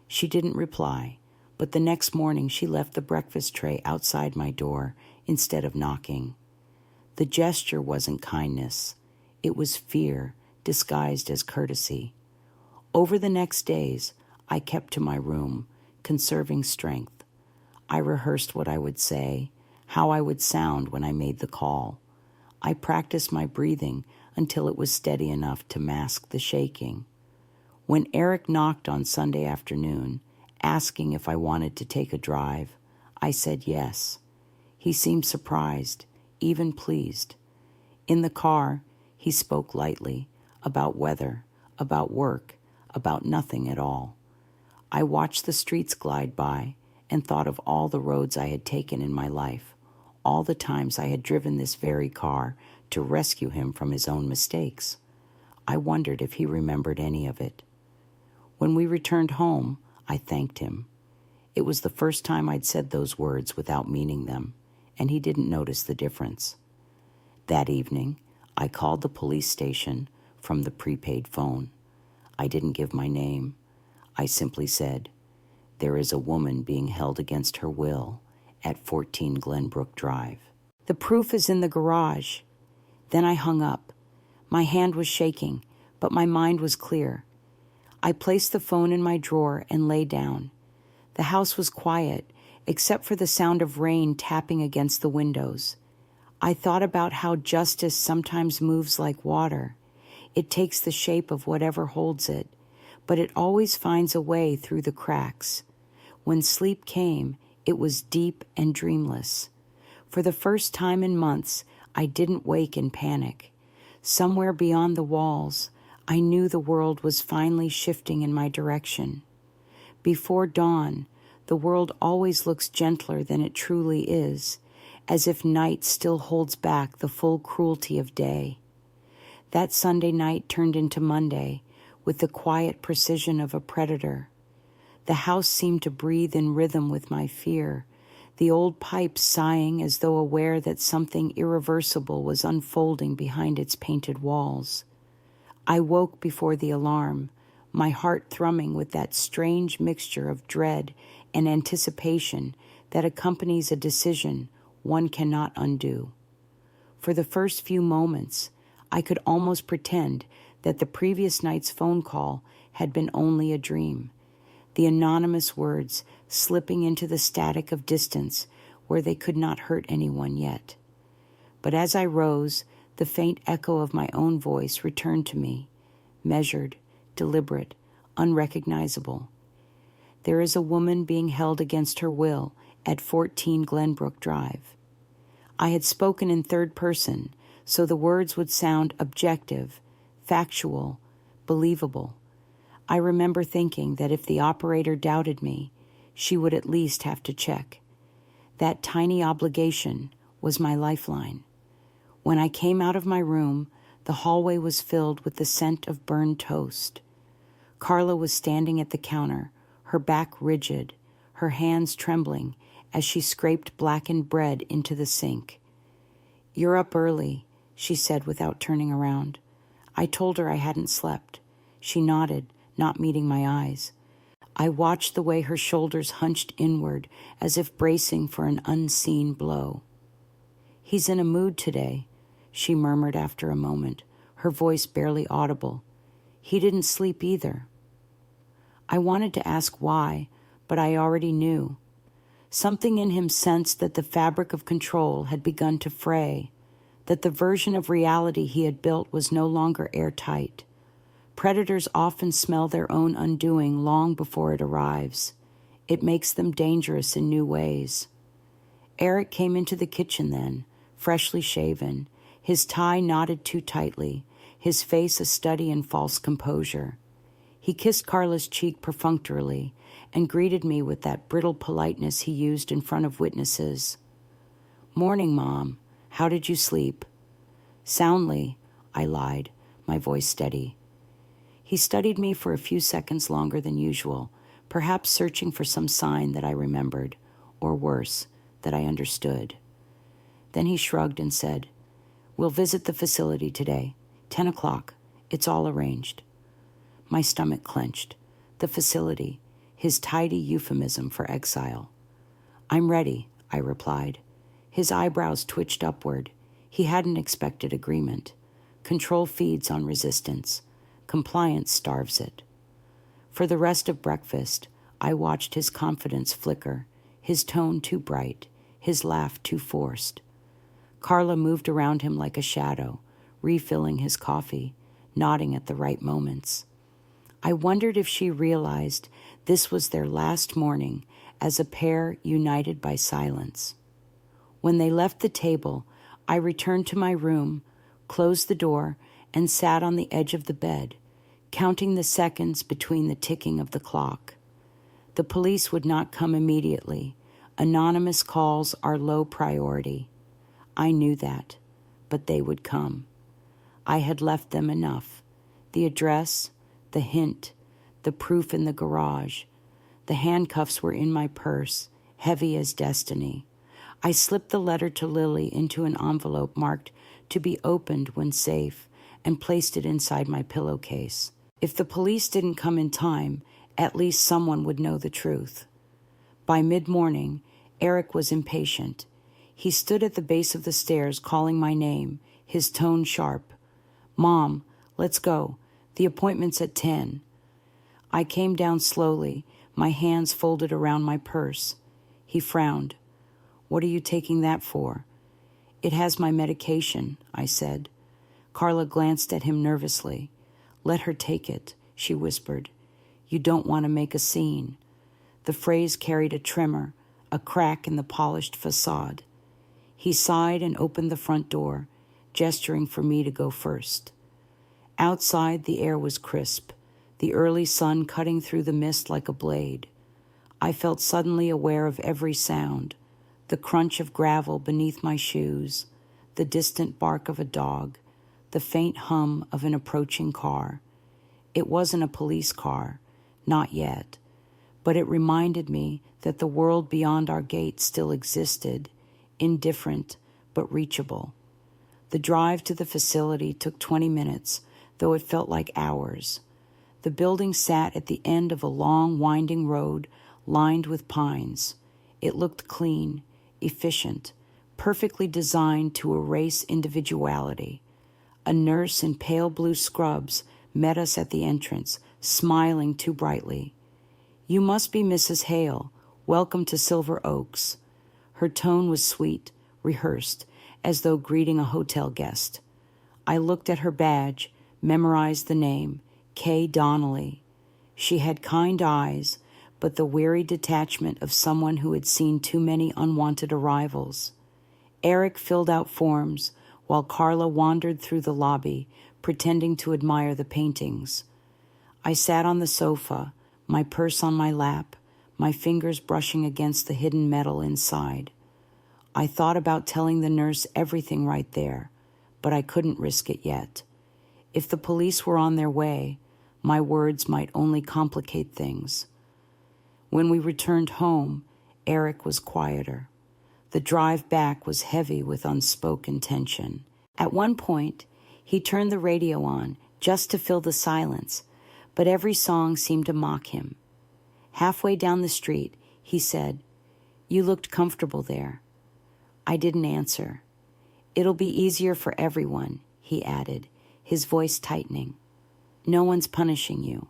She didn't reply, but the next morning she left the breakfast tray outside my door instead of knocking. The gesture wasn't kindness. It was fear disguised as courtesy. Over the next days, I kept to my room, conserving strength. I rehearsed what I would say, how I would sound when I made the call. I practiced my breathing until it was steady enough to mask the shaking. When Eric knocked on Sunday afternoon, asking if I wanted to take a drive, I said yes. He seemed surprised, even pleased. In the car, he spoke lightly, about weather, about work, about nothing at all. I watched the streets glide by and thought of all the roads I had taken in my life, all the times I had driven this very car to rescue him from his own mistakes. I wondered if he remembered any of it. When we returned home, I thanked him. It was the first time I'd said those words without meaning them, and he didn't notice the difference. That evening, I called the police station from the prepaid phone. I didn't give my name. I simply said, "There is a woman being held against her will at 14 Glenbrook Drive. The proof is in the garage." Then I hung up. My hand was shaking, but my mind was clear. I placed the phone in my drawer and lay down. The house was quiet, except for the sound of rain tapping against the windows. I thought about how justice sometimes moves like water. It takes the shape of whatever holds it, but it always finds a way through the cracks. When sleep came, it was deep and dreamless. For the first time in months, I didn't wake in panic. Somewhere beyond the walls, I knew the world was finally shifting in my direction. Before dawn, the world always looks gentler than it truly is, as if night still holds back the full cruelty of day. That Sunday night turned into Monday with the quiet precision of a predator. The house seemed to breathe in rhythm with my fear, the old pipe sighing as though aware that something irreversible was unfolding behind its painted walls. I woke before the alarm, my heart thrumming with that strange mixture of dread and anticipation that accompanies a decision one cannot undo. For the first few moments, I could almost pretend that the previous night's phone call had been only a dream, the anonymous words slipping into the static of distance where they could not hurt anyone yet. But as I rose, the faint echo of my own voice returned to me, measured, deliberate, unrecognizable. There is a woman being held against her will at 14 Glenbrook Drive. I had spoken in third person, so the words would sound objective, factual, believable. I remember thinking that if the operator doubted me, she would at least have to check. That tiny obligation was my lifeline. When I came out of my room, the hallway was filled with the scent of burned toast. Carla was standing at the counter, her back rigid, her hands trembling as she scraped blackened bread into the sink. "You're up early," she said without turning around. I told her I hadn't slept. She nodded, not meeting my eyes. I watched the way her shoulders hunched inward as if bracing for an unseen blow. "He's in a mood today," she murmured after a moment, her voice barely audible. "He didn't sleep either." I wanted to ask why, but I already knew. Something in him sensed that the fabric of control had begun to fray, that the version of reality he had built was no longer airtight. Predators often smell their own undoing long before it arrives. It makes them dangerous in new ways. Eric came into the kitchen then, freshly shaven, his tie knotted too tightly, his face a study in false composure. He kissed Carla's cheek perfunctorily and greeted me with that brittle politeness he used in front of witnesses. "Morning, Mom. How did you sleep?" "Soundly," I lied, my voice steady. He studied me for a few seconds longer than usual, perhaps searching for some sign that I remembered, or worse, that I understood. Then he shrugged and said, "We'll visit the facility today, 10 o'clock. It's all arranged." My stomach clenched. The facility, his tidy euphemism for exile. "I'm ready," I replied. His eyebrows twitched upward. He hadn't expected agreement. Control feeds on resistance. Compliance starves it. For the rest of breakfast, I watched his confidence flicker, his tone too bright, his laugh too forced. Carla moved around him like a shadow, refilling his coffee, nodding at the right moments. I wondered if she realized this was their last morning as a pair united by silence. When they left the table, I returned to my room, closed the door, and sat on the edge of the bed, counting the seconds between the ticking of the clock. The police would not come immediately. Anonymous calls are low priority. I knew that, but they would come. I had left them enough. The address, the hint, the proof in the garage. The handcuffs were in my purse, heavy as destiny. I slipped the letter to Lily into an envelope marked "to be opened when safe" and placed it inside my pillowcase. If the police didn't come in time, at least someone would know the truth. By mid-morning, Eric was impatient. He stood at the base of the stairs calling my name, his tone sharp. "Mom, let's go. The appointment's at 10. I came down slowly, my hands folded around my purse. He frowned. "What are you taking that for?" "It has my medication," I said. Carla glanced at him nervously. "Let her take it," she whispered. "You don't want to make a scene." The phrase carried a tremor, a crack in the polished facade. He sighed and opened the front door, gesturing for me to go first. Outside, the air was crisp, the early sun cutting through the mist like a blade. I felt suddenly aware of every sound, the crunch of gravel beneath my shoes, the distant bark of a dog, the faint hum of an approaching car. It wasn't a police car, not yet, but it reminded me that the world beyond our gate still existed, indifferent but reachable. The drive to the facility took 20 minutes, though it felt like hours. The building sat at the end of a long, winding road lined with pines. It looked clean, efficient, perfectly designed to erase individuality. A nurse in pale blue scrubs met us at the entrance, smiling too brightly. "You must be Mrs. Hale. Welcome to Silver Oaks." Her tone was sweet, rehearsed, as though greeting a hotel guest. I looked at her badge, memorized the name, Kay Donnelly. She had kind eyes, but the weary detachment of someone who had seen too many unwanted arrivals. Eric filled out forms, while Carla wandered through the lobby, pretending to admire the paintings. I sat on the sofa, my purse on my lap, my fingers brushing against the hidden metal inside. I thought about telling the nurse everything right there, but I couldn't risk it yet. If the police were on their way, my words might only complicate things. When we returned home, Eric was quieter. The drive back was heavy with unspoken tension. At one point, he turned the radio on just to fill the silence, but every song seemed to mock him. Halfway down the street, he said, "You looked comfortable there." I didn't answer. "It'll be easier for everyone," he added, his voice tightening. "No one's punishing you."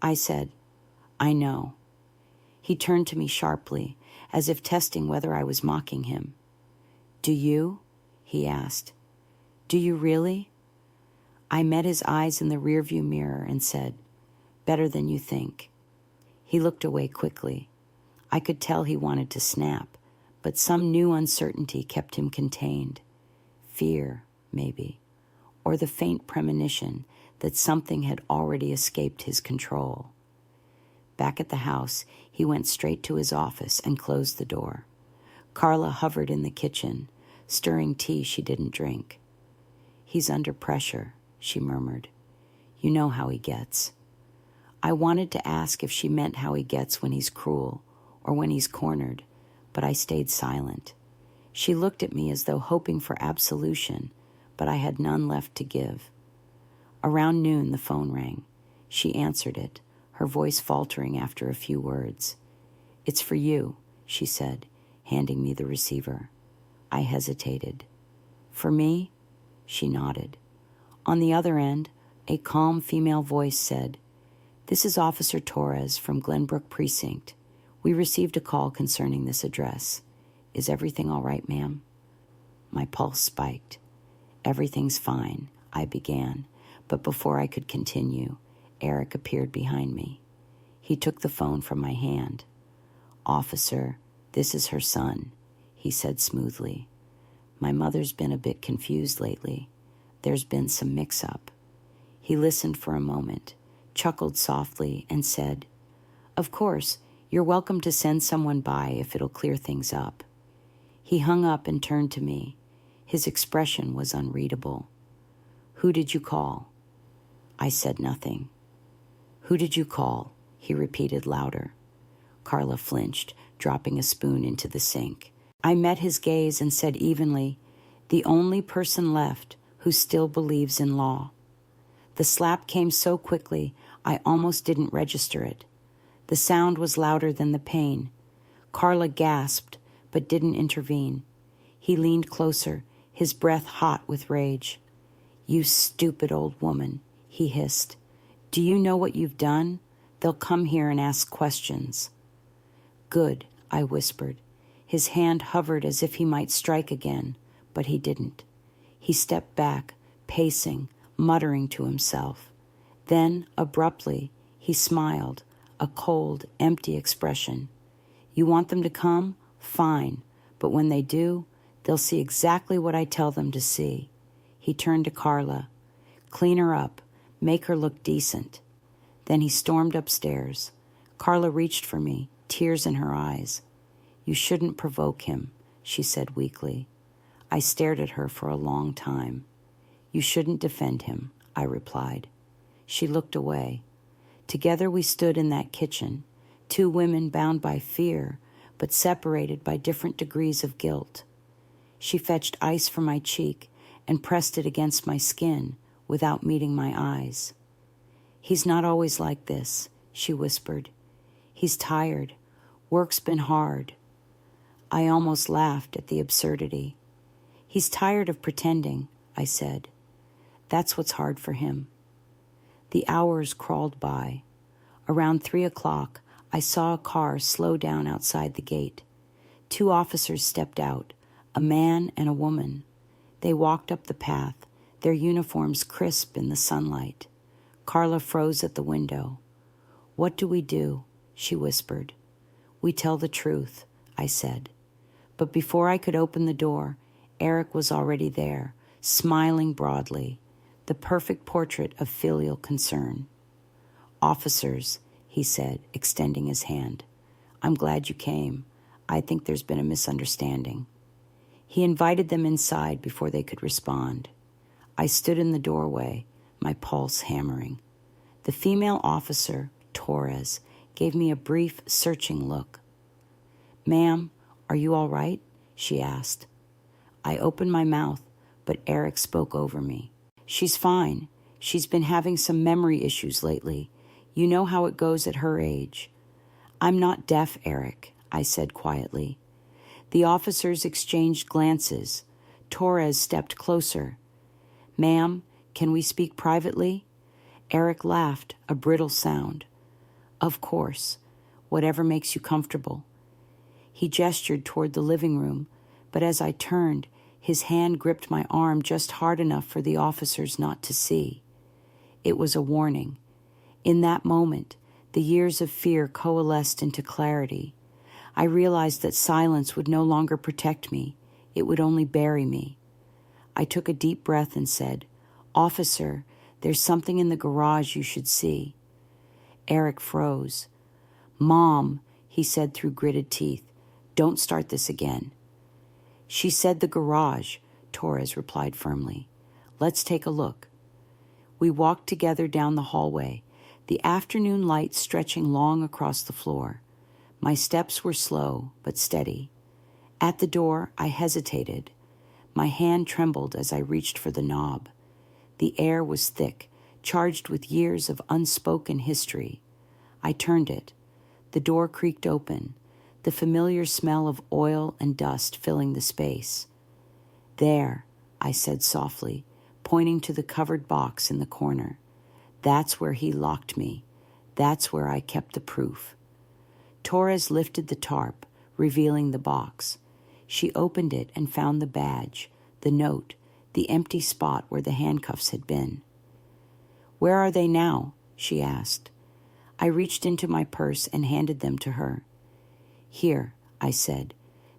I said, "I know." He turned to me sharply, as if testing whether I was mocking him. "Do you?" he asked. "Do you really?" I met his eyes in the rearview mirror and said, "Better than you think." He looked away quickly. I could tell he wanted to snap, but some new uncertainty kept him contained. Fear, maybe, or the faint premonition that something had already escaped his control. Back at the house, he went straight to his office and closed the door. Carla hovered in the kitchen, stirring tea she didn't drink. "He's under pressure," she murmured. "You know how he gets." I wanted to ask if she meant how he gets when he's cruel or when he's cornered, but I stayed silent. She looked at me as though hoping for absolution, but I had none left to give. Around noon, the phone rang. She answered it, her voice faltering after a few words. "It's for you," she said, handing me the receiver. I hesitated. "For me?" She nodded. On the other end, a calm female voice said, "This is Officer Torres from Glenbrook Precinct. We received a call concerning this address. Is everything all right, ma'am?" My pulse spiked. "Everything's fine," I began, but before I could continue, Eric appeared behind me. He took the phone from my hand. "Officer, this is her son," he said smoothly. "My mother's been a bit confused lately. There's been some mix-up." He listened for a moment, chuckled softly, and said, "Of course, you're welcome to send someone by if it'll clear things up." He hung up and turned to me. His expression was unreadable. "Who did you call?" I said nothing. "Who did you call?" he repeated louder. Carla flinched, dropping a spoon into the sink. I met his gaze and said evenly, "The only person left who still believes in law." The slap came so quickly, I almost didn't register it. The sound was louder than the pain. Carla gasped, but didn't intervene. He leaned closer, his breath hot with rage. "You stupid old woman," he hissed. "Do you know what you've done? They'll come here and ask questions." "Good," I whispered. His hand hovered as if he might strike again, but he didn't. He stepped back, pacing, muttering to himself. Then, abruptly, he smiled, a cold, empty expression. "You want them to come? Fine. But when they do, they'll see exactly what I tell them to see." He turned to Carla. "Clean her up. Make her look decent." Then he stormed upstairs. Carla reached for me, tears in her eyes. "You shouldn't provoke him," she said weakly. I stared at her for a long time. "You shouldn't defend him," I replied. She looked away. Together we stood in that kitchen, Two women bound by fear, but separated by different degrees of guilt. She fetched ice from my cheek and pressed it against my skin without meeting my eyes. "He's not always like this," she whispered. "He's tired. Work's been hard." I almost laughed at the absurdity. "He's tired of pretending," I said. "That's what's hard for him." The hours crawled by. Around 3 o'clock, I saw a car slow down outside the gate. Two officers stepped out, a man and a woman. They walked up the path, their uniforms crisp in the sunlight. Carla froze at the window. "What do we do?" she whispered. "We tell the truth," I said. But before I could open the door, Eric was already there, smiling broadly, the perfect portrait of filial concern. "Officers," he said, extending his hand. "I'm glad you came. I think there's been a misunderstanding." He invited them inside before they could respond. I stood in the doorway, my pulse hammering. The female officer, Torres, gave me a brief, searching look. "Ma'am, are you all right?" she asked. I opened my mouth, but Eric spoke over me. "She's fine. She's been having some memory issues lately. You know how it goes at her age." "I'm not deaf, Eric," I said quietly. The officers exchanged glances. Torres stepped closer. "Ma'am, can we speak privately?" Eric laughed, a brittle sound. "Of course. Whatever makes you comfortable." He gestured toward the living room, but as I turned, his hand gripped my arm just hard enough for the officers not to see. It was a warning. In that moment, the years of fear coalesced into clarity. I realized that silence would no longer protect me. It would only bury me. I took a deep breath and said, "Officer, there's something in the garage you should see." Eric froze. "Mom," he said through gritted teeth, "don't start this again." "She said the garage," Torres replied firmly. "Let's take a look." We walked together down the hallway, the afternoon light stretching long across the floor. My steps were slow but steady. At the door, I hesitated. My hand trembled as I reached for the knob. The air was thick, charged with years of unspoken history. I turned it. The door creaked open, the familiar smell of oil and dust filling the space. "There," I said softly, pointing to the covered box in the corner. "That's where he locked me. That's where I kept the proof." Torres lifted the tarp, revealing the box. She opened it and found the badge, the note, the empty spot where the handcuffs had been. "Where are they now?" she asked. I reached into my purse and handed them to her. "Here," I said.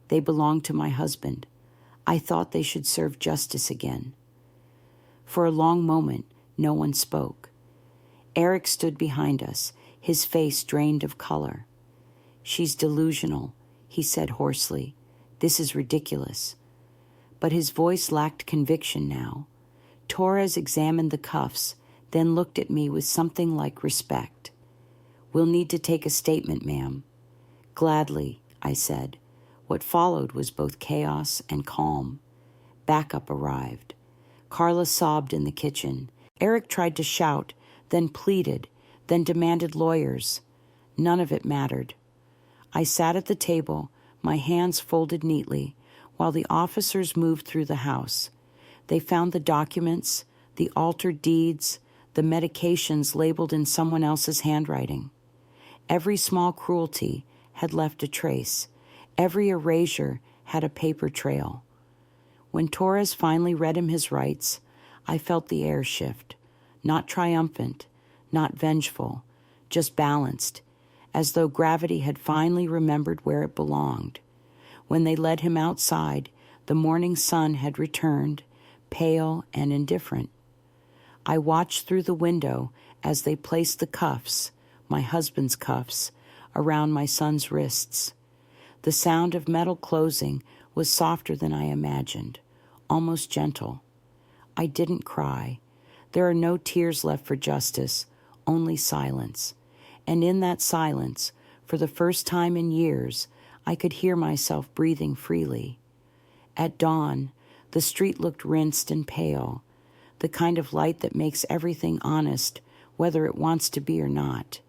"They belong to my husband. I thought they should serve justice again." For a long moment, no one spoke. Eric stood behind us, his face drained of color. "She's delusional," he said hoarsely. "This is ridiculous." But his voice lacked conviction now. Torres examined the cuffs, then looked at me with something like respect. "We'll need to take a statement, ma'am." "Gladly," I said. What followed was both chaos and calm. Backup arrived. Carla sobbed in the kitchen. Eric tried to shout, then pleaded, then demanded lawyers. None of it mattered. I sat at the table, my hands folded neatly, while the officers moved through the house. They found the documents, the altered deeds, the medications labeled in someone else's handwriting. Every small cruelty had left a trace. Every erasure had a paper trail. When Torres finally read him his rights, I felt the air shift. Not triumphant, not vengeful, just balanced, as though gravity had finally remembered where it belonged. When they led him outside, the morning sun had returned, pale and indifferent. I watched through the window as they placed the cuffs, my husband's cuffs, around my son's wrists. The sound of metal closing was softer than I imagined, almost gentle. I didn't cry. There are no tears left for justice, only silence. And in that silence, For the first time in years, I could hear myself breathing freely. At dawn, the street looked rinsed and pale, the kind of light that makes everything honest, whether it wants to be or not.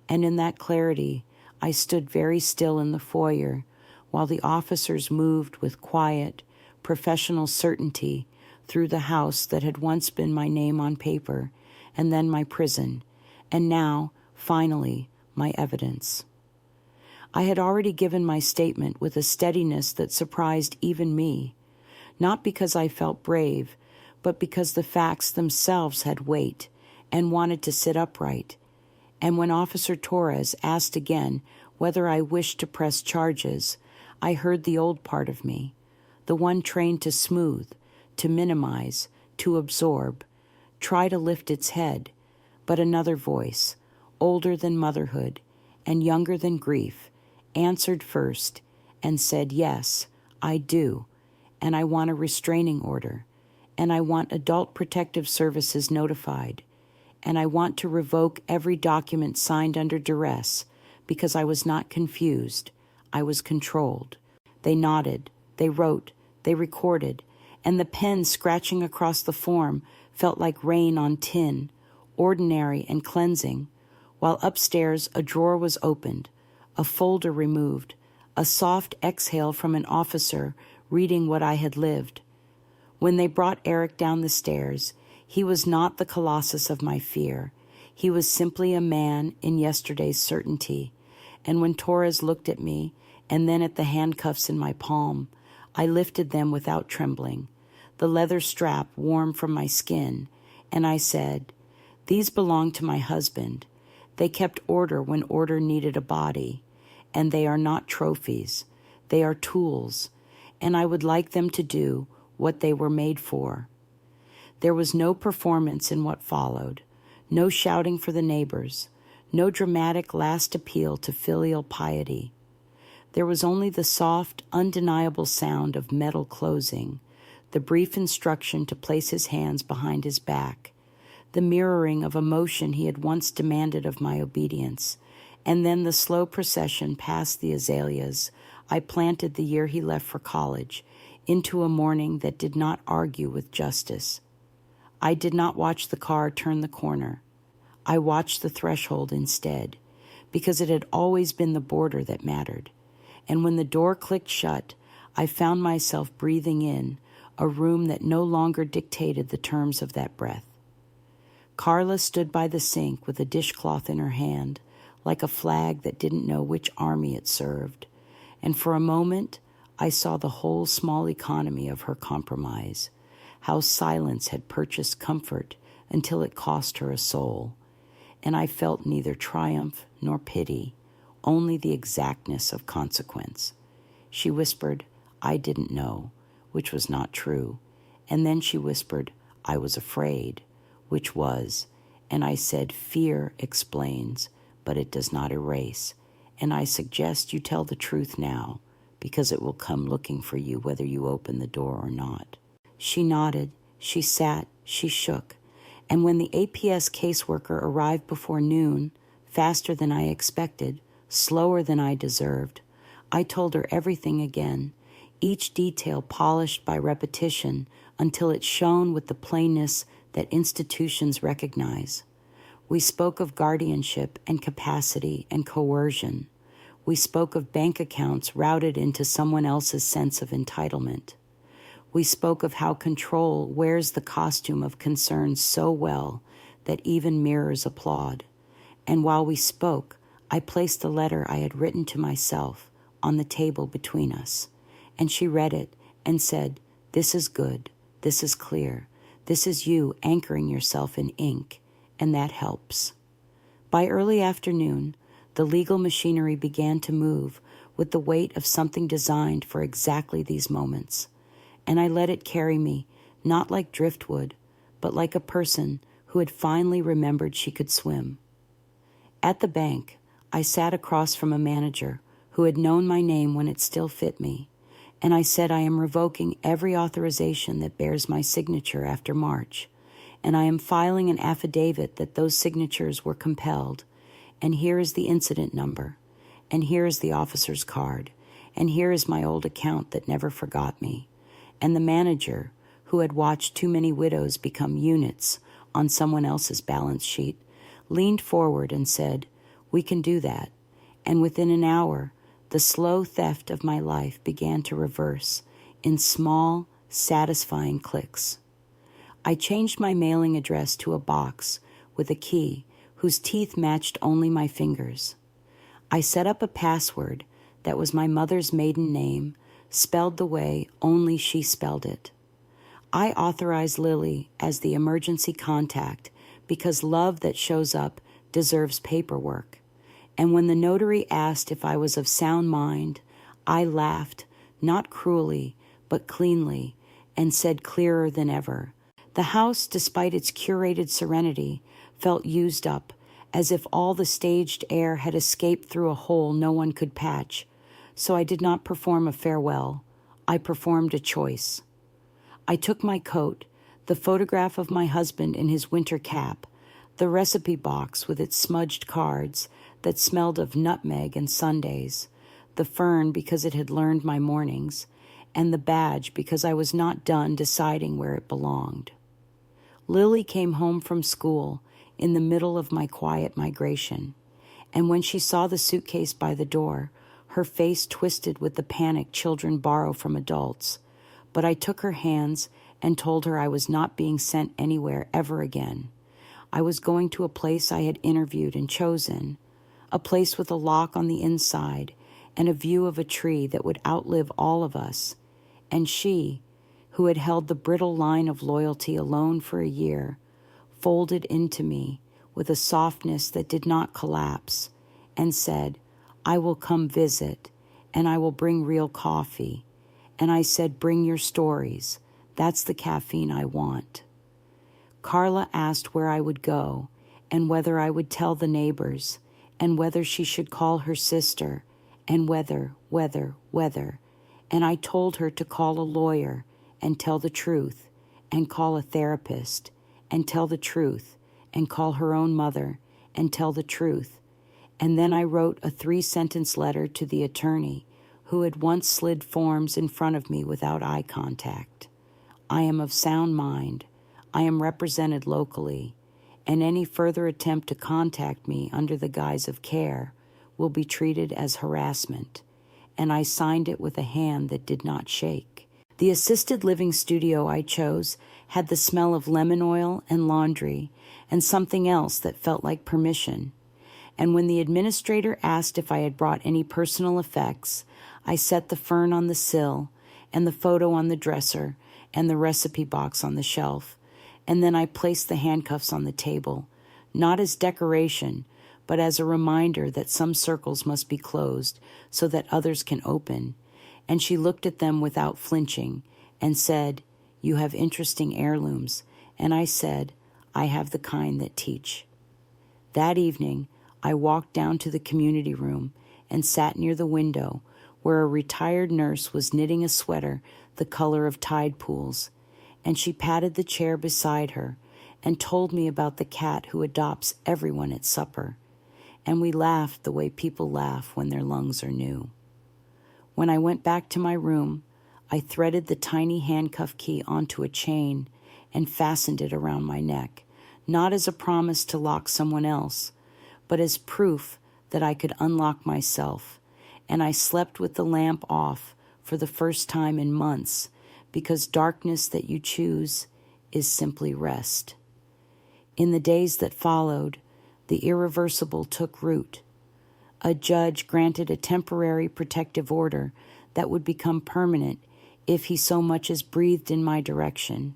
And in that clarity, I stood very still in the foyer while the officers moved with quiet, professional certainty through the house that had once been my name on paper, and then my prison, and now, finally, my evidence. I had already given my statement with a steadiness that surprised even me, not because I felt brave, but because the facts themselves had weight and wanted to sit upright. And when Officer Torres asked again whether I wished to press charges, I heard the old part of me, the one trained to smooth, to minimize, to absorb, try to lift its head, but another voice, older than motherhood and younger than grief, answered first and said, "Yes, I do, and I want a restraining order, and I want Adult Protective Services notified, and I want to revoke every document signed under duress because I was not confused, I was controlled." They nodded, they wrote, they recorded, and the pen scratching across the form felt like rain on tin, ordinary and cleansing, while upstairs a drawer was opened, a folder removed, a soft exhale from an officer reading what I had lived. When they brought Eric down the stairs, he was not the colossus of my fear. He was simply a man in yesterday's certainty. And when Torres looked at me, and then at the handcuffs in my palm, I lifted them without trembling, the leather strap warm from my skin, and I said, "These belong to my husband. They kept order when order needed a body, and they are not trophies. They are tools, and I would like them to do what they were made for." There was no performance in what followed, no shouting for the neighbors, no dramatic last appeal to filial piety. There was only the soft, undeniable sound of metal closing, the brief instruction to place his hands behind his back, the mirroring of a motion he had once demanded of my obedience, and then the slow procession past the azaleas I planted the year he left for college, into a morning that did not argue with justice. I did not watch the car turn the corner. I watched the threshold instead, because it had always been the border that mattered. And when the door clicked shut, I found myself breathing in a room that no longer dictated the terms of that breath. Carla stood by the sink with a dishcloth in her hand, like a flag that didn't know which army it served. And for a moment, I saw the whole small economy of her compromise, how silence had purchased comfort until it cost her a soul. And I felt neither triumph nor pity, only the exactness of consequence. She whispered, "I didn't know," which was not true. And then she whispered, "I was afraid," which was. And I said, "Fear explains, but it does not erase. And I suggest you tell the truth now, because it will come looking for you whether you open the door or not." She nodded, she sat, she shook. And when the APS caseworker arrived before noon, faster than I expected, slower than I deserved, I told her everything again, each detail polished by repetition until it shone with the plainness that institutions recognize. We spoke of guardianship and capacity and coercion. We spoke of bank accounts routed into someone else's sense of entitlement. We spoke of how control wears the costume of concern so well that even mirrors applaud. And while we spoke, I placed the letter I had written to myself on the table between us, and she read it and said, "This is good, this is clear, this is you anchoring yourself in ink, and that helps." By early afternoon, the legal machinery began to move with the weight of something designed for exactly these moments, and I let it carry me, not like driftwood, but like a person who had finally remembered she could swim. At the bank, I sat across from a manager who had known my name when it still fit me, and I said I am revoking every authorization that bears my signature after March, and I am filing an affidavit that those signatures were compelled, and here is the incident number, And here is the officer's card. And here is my old account that never forgot me. And the manager, who had watched too many widows become units on someone else's balance sheet, leaned forward and said, "We can do that." And within an hour, the slow theft of my life began to reverse in small, satisfying clicks. I changed my mailing address to a box with a key whose teeth matched only my fingers. I set up a password that was my mother's maiden name, spelled the way only she spelled it. I authorized Lily as the emergency contact because love that shows up deserves paperwork. And when the notary asked if I was of sound mind, I laughed, not cruelly, but cleanly, and said clearer than ever. The house, despite its curated serenity, felt used up, as if all the staged air had escaped through a hole no one could patch. So I did not perform a farewell. I performed a choice. I took my coat, the photograph of my husband in his winter cap, the recipe box with its smudged cards that smelled of nutmeg and Sundays, the fern because it had learned my mornings, and the badge because I was not done deciding where it belonged. Lily came home from school in the middle of my quiet migration, and when she saw the suitcase by the door, her face twisted with the panic children borrow from adults. But I took her hands and told her I was not being sent anywhere ever again. I was going to a place I had interviewed and chosen, a place with a lock on the inside and a view of a tree that would outlive all of us. And she, who had held the brittle line of loyalty alone for a year, folded into me with a softness that did not collapse and said, "I will come visit, and I will bring real coffee." And I said, "Bring your stories. That's the caffeine I want." Carla asked where I would go and whether I would tell the neighbors and whether she should call her sister and whether. And I told her to call a lawyer and tell the truth and call a therapist and tell the truth and call her own mother and tell the truth. And then I wrote a 3-sentence letter to the attorney who had once slid forms in front of me without eye contact. I am of sound mind. I am represented locally, and any further attempt to contact me under the guise of care will be treated as harassment. And I signed it with a hand that did not shake. The assisted living studio I chose had the smell of lemon oil and laundry and something else that felt like permission. And when the administrator asked if I had brought any personal effects, I set the fern on the sill and the photo on the dresser and the recipe box on the shelf, and then I placed the handcuffs on the table, not as decoration, but as a reminder that some circles must be closed so that others can open. And she looked at them without flinching and said, "You have interesting heirlooms." And I said, "I have the kind that teach." That evening, I walked down to the community room and sat near the window where a retired nurse was knitting a sweater the color of tide pools, and she patted the chair beside her and told me about the cat who adopts everyone at supper, and we laughed the way people laugh when their lungs are new. When I went back to my room, I threaded the tiny handcuff key onto a chain and fastened it around my neck, not as a promise to lock someone else, but as proof that I could unlock myself, and I slept with the lamp off for the first time in months, because darkness that you choose is simply rest. In the days that followed, the irreversible took root. A judge granted a temporary protective order that would become permanent if he so much as breathed in my direction.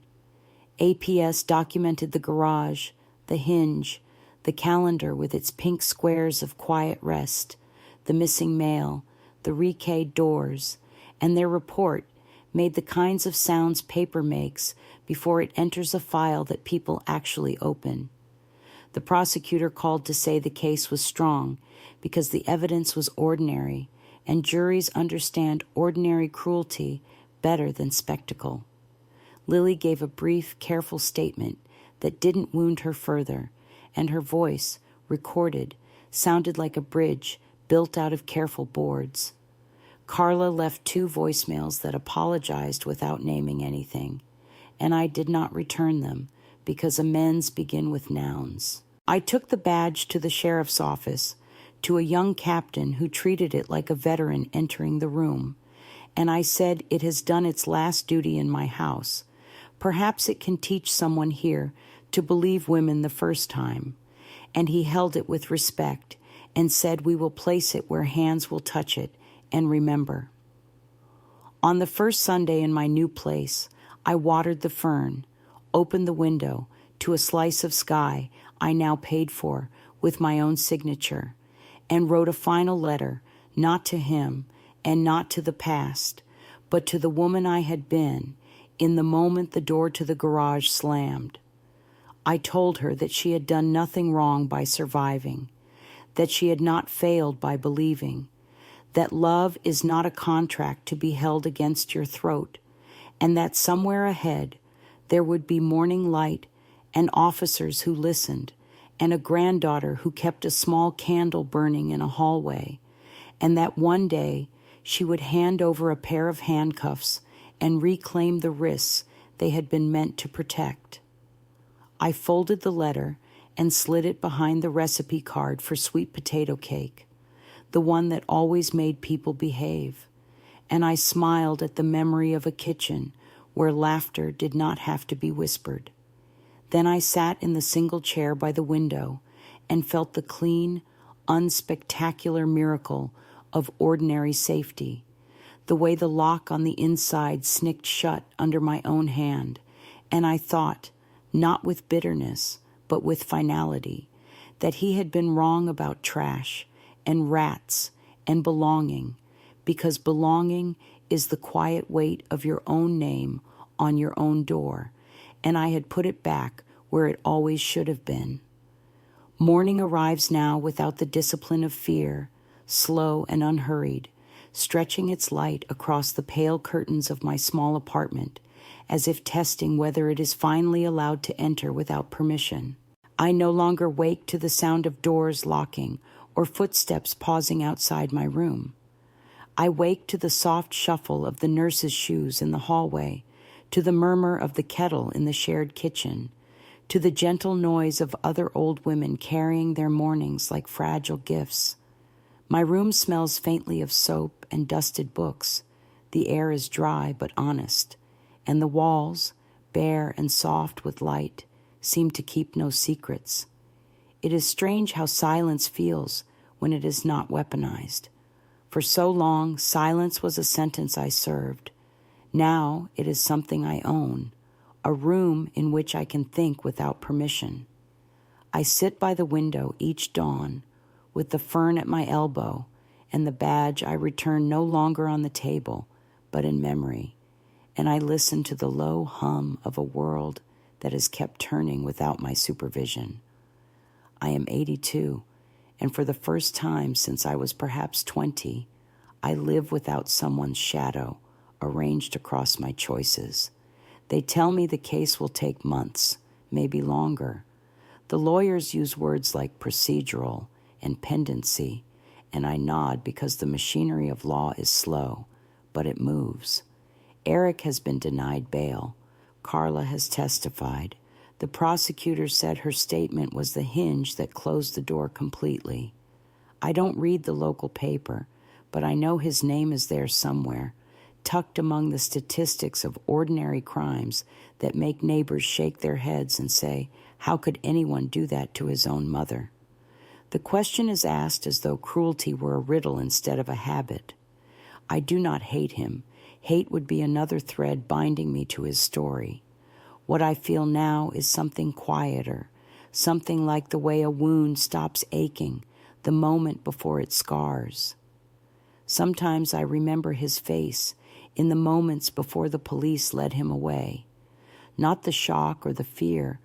APS documented the garage, the hinge, the calendar with its pink squares of quiet rest, the missing mail, the rekeyed doors, and their report made the kinds of sounds paper makes before it enters a file that people actually open. The prosecutor called to say the case was strong because the evidence was ordinary, and juries understand ordinary cruelty better than spectacle. Lily gave a brief, careful statement that didn't wound her further, and her voice, recorded, sounded like a bridge built out of careful boards. Carla left 2 voicemails that apologized without naming anything, and I did not return them because amends begin with nouns. I took the badge to the sheriff's office, to a young captain who treated it like a veteran entering the room, and I said it has done its last duty in my house. Perhaps it can teach someone here to believe women the first time. And he held it with respect and said we will place it where hands will touch it and remember. On the first Sunday in my new place, I watered the fern, opened the window to a slice of sky I now paid for with my own signature, and wrote a final letter, not to him and not to the past, but to the woman I had been in the moment the door to the garage slammed. I told her that she had done nothing wrong by surviving, that she had not failed by believing, that love is not a contract to be held against your throat, and that somewhere ahead there would be morning light and officers who listened, and a granddaughter who kept a small candle burning in a hallway, and that one day she would hand over a pair of handcuffs and reclaim the wrists they had been meant to protect. I folded the letter and slid it behind the recipe card for sweet potato cake, the one that always made people behave, and I smiled at the memory of a kitchen where laughter did not have to be whispered. Then I sat in the single chair by the window and felt the clean, unspectacular miracle of ordinary safety, the way the lock on the inside snicked shut under my own hand, and I thought, not with bitterness, but with finality, that he had been wrong about trash and rats and belonging, because belonging is the quiet weight of your own name on your own door, and I had put it back where it always should have been. Morning arrives now without the discipline of fear, slow and unhurried, stretching its light across the pale curtains of my small apartment, as if testing whether it is finally allowed to enter without permission. I no longer wake to the sound of doors locking or footsteps pausing outside my room. I wake to the soft shuffle of the nurse's shoes in the hallway, to the murmur of the kettle in the shared kitchen, to the gentle noise of other old women carrying their mornings like fragile gifts. My room smells faintly of soap and dusted books. The air is dry but honest, and the walls, bare and soft with light, seem to keep no secrets. It is strange how silence feels when it is not weaponized. For so long, silence was a sentence I served. Now it is something I own, a room in which I can think without permission. I sit by the window each dawn, with the fern at my elbow and the badge I return no longer on the table, but in memory, and I listen to the low hum of a world that has kept turning without my supervision. I am 82, and for the first time since I was perhaps 20, I live without someone's shadow arranged across my choices. They tell me the case will take months, maybe longer. The lawyers use words like procedural and pendency, and I nod because the machinery of law is slow, but it moves. Eric has been denied bail. Carla has testified. The prosecutor said her statement was the hinge that closed the door completely. I don't read the local paper, but I know his name is there somewhere, tucked among the statistics of ordinary crimes that make neighbors shake their heads and say, how could anyone do that to his own mother? The question is asked as though cruelty were a riddle instead of a habit. I do not hate him. Hate would be another thread binding me to his story. What I feel now is something quieter, something like the way a wound stops aching the moment before it scars. Sometimes I remember his face in the moments before the police led him away. Not the shock or the fear,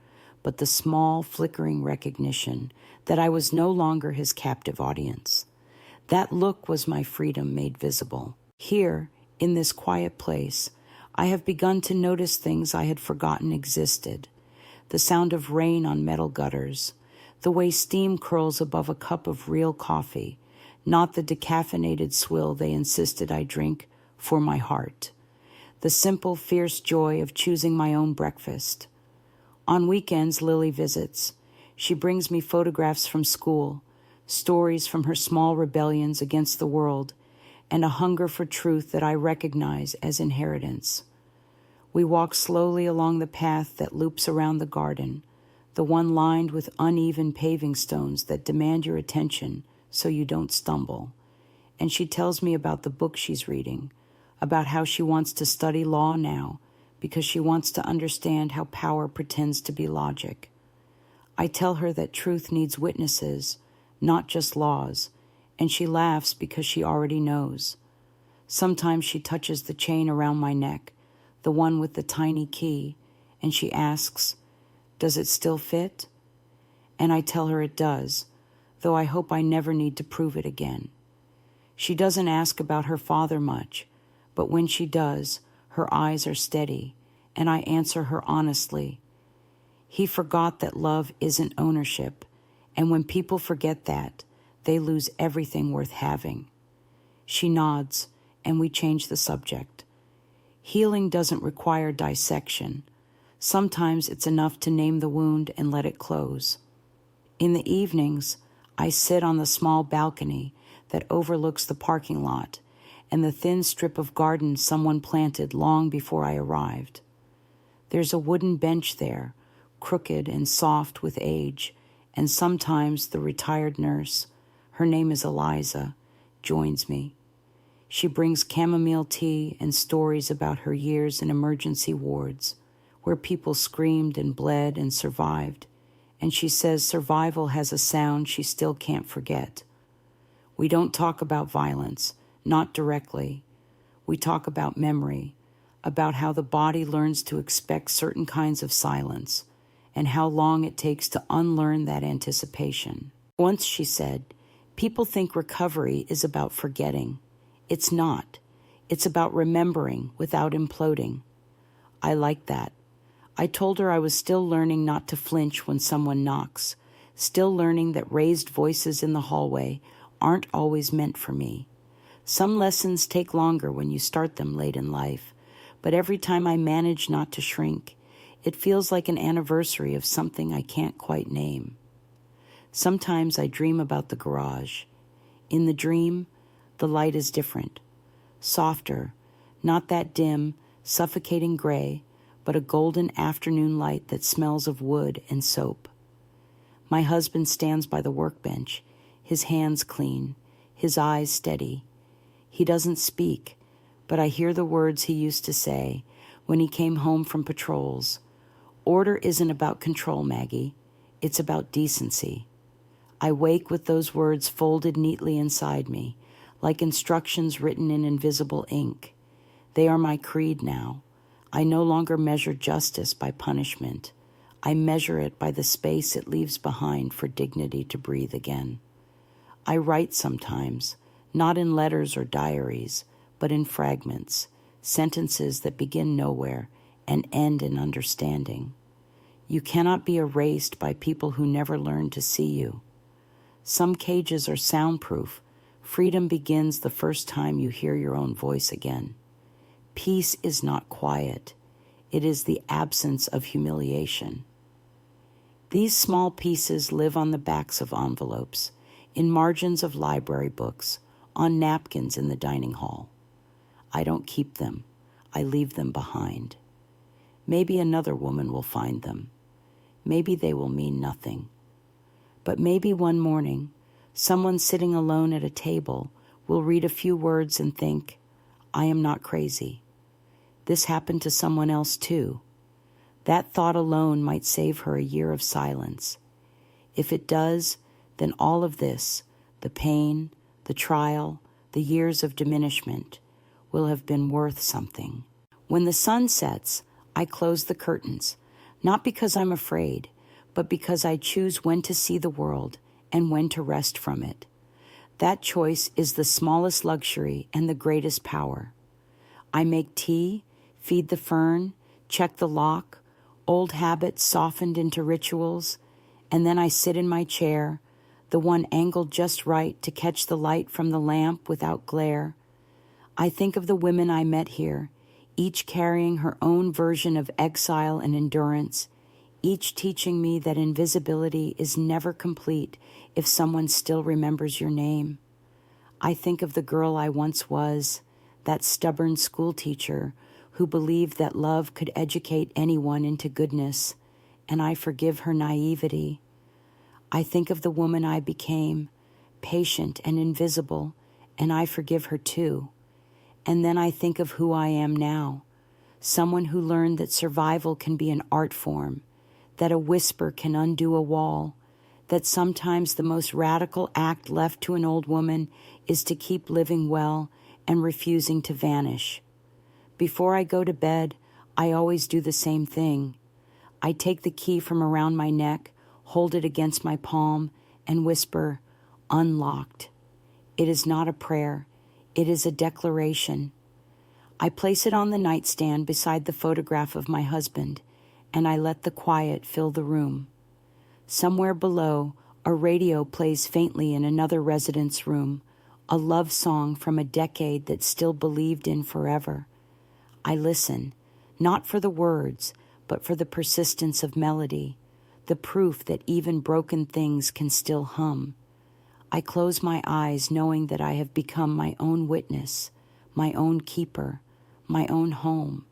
but the small, flickering recognition that I was no longer his captive audience. That look was my freedom made visible. Here, in this quiet place, I have begun to notice things I had forgotten existed. The sound of rain on metal gutters, the way steam curls above a cup of real coffee, not the decaffeinated swill they insisted I drink for my heart. The simple, fierce joy of choosing my own breakfast. On weekends, Lily visits. She brings me photographs from school, stories from her small rebellions against the world, and a hunger for truth that I recognize as inheritance. We walk slowly along the path that loops around the garden, the one lined with uneven paving stones that demand your attention so you don't stumble. And she tells me about the book she's reading, about how she wants to study law now because she wants to understand how power pretends to be logic. I tell her that truth needs witnesses, not just laws, and she laughs because she already knows. Sometimes she touches the chain around my neck, the one with the tiny key, and she asks, "Does it still fit?" And I tell her it does, though I hope I never need to prove it again. She doesn't ask about her father much, but when she does, her eyes are steady, and I answer her honestly. He forgot that love isn't ownership, and when people forget that, they lose everything worth having. She nods, and we change the subject. Healing doesn't require dissection. Sometimes it's enough to name the wound and let it close. In the evenings, I sit on the small balcony that overlooks the parking lot and the thin strip of garden someone planted long before I arrived. There's a wooden bench there, crooked and soft with age, and sometimes the retired nurse, her name is Eliza, joins me. She brings chamomile tea and stories about her years in emergency wards, where people screamed and bled and survived, and she says survival has a sound she still can't forget. We don't talk about violence, not directly. We talk about memory, about how the body learns to expect certain kinds of silence, and how long it takes to unlearn that anticipation. Once she said, "People think recovery is about forgetting. It's not. It's about remembering without imploding." I like that. I told her I was still learning not to flinch when someone knocks, still learning that raised voices in the hallway aren't always meant for me. Some lessons take longer when you start them late in life, but every time I manage not to shrink, it feels like an anniversary of something I can't quite name. Sometimes I dream about the garage. In the dream, the light is different, softer, not that dim, suffocating gray, but a golden afternoon light that smells of wood and soap. My husband stands by the workbench, his hands clean, his eyes steady. He doesn't speak, but I hear the words he used to say when he came home from patrols. "Order isn't about control, Maggie. It's about decency." I wake with those words folded neatly inside me, like instructions written in invisible ink. They are my creed now. I no longer measure justice by punishment. I measure it by the space it leaves behind for dignity to breathe again. I write sometimes, not in letters or diaries, but in fragments, sentences that begin nowhere and end in understanding. You cannot be erased by people who never learned to see you. Some cages are soundproof. Freedom begins the first time you hear your own voice again. Peace is not quiet. It is the absence of humiliation. These small pieces live on the backs of envelopes, in margins of library books, on napkins in the dining hall. I don't keep them. I leave them behind. Maybe another woman will find them. Maybe they will mean nothing. But maybe one morning, someone sitting alone at a table will read a few words and think, "I am not crazy. This happened to someone else too." That thought alone might save her a year of silence. If it does, then all of this, the pain, the trial, the years of diminishment, will have been worth something. When the sun sets, I close the curtains, not because I'm afraid, but because I choose when to see the world and when to rest from it. That choice is the smallest luxury and the greatest power. I make tea, feed the fern, check the lock, old habits softened into rituals, and then I sit in my chair, the one angled just right to catch the light from the lamp without glare. I think of the women I met here, each carrying her own version of exile and endurance, each teaching me that invisibility is never complete if someone still remembers your name. I think of the girl I once was, that stubborn schoolteacher who believed that love could educate anyone into goodness, and I forgive her naivety. I think of the woman I became, patient and invisible, and I forgive her too. And then I think of who I am now, someone who learned that survival can be an art form, that a whisper can undo a wall, that sometimes the most radical act left to an old woman is to keep living well and refusing to vanish. Before I go to bed, I always do the same thing. I take the key from around my neck, hold it against my palm, and whisper, "Unlocked." It is not a prayer. It is a declaration. I place it on the nightstand beside the photograph of my husband, and I let the quiet fill the room. Somewhere below, a radio plays faintly in another resident's room, a love song from a decade that still believed in forever. I listen, not for the words, but for the persistence of melody, the proof that even broken things can still hum. I close my eyes knowing that I have become my own witness, my own keeper, my own home.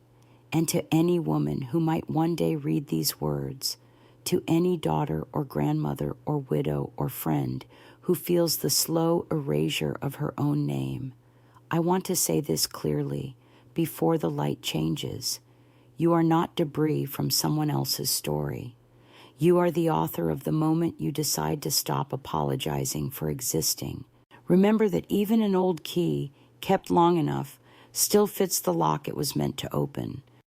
And to any woman who might one day read these words, to any daughter or grandmother or widow or friend who feels the slow erasure of her own name, I want to say this clearly before the light changes. You are not debris from someone else's story. You are the author of the moment you decide to stop apologizing for existing. Remember that even an old key, kept long enough, still fits the lock it was meant to open.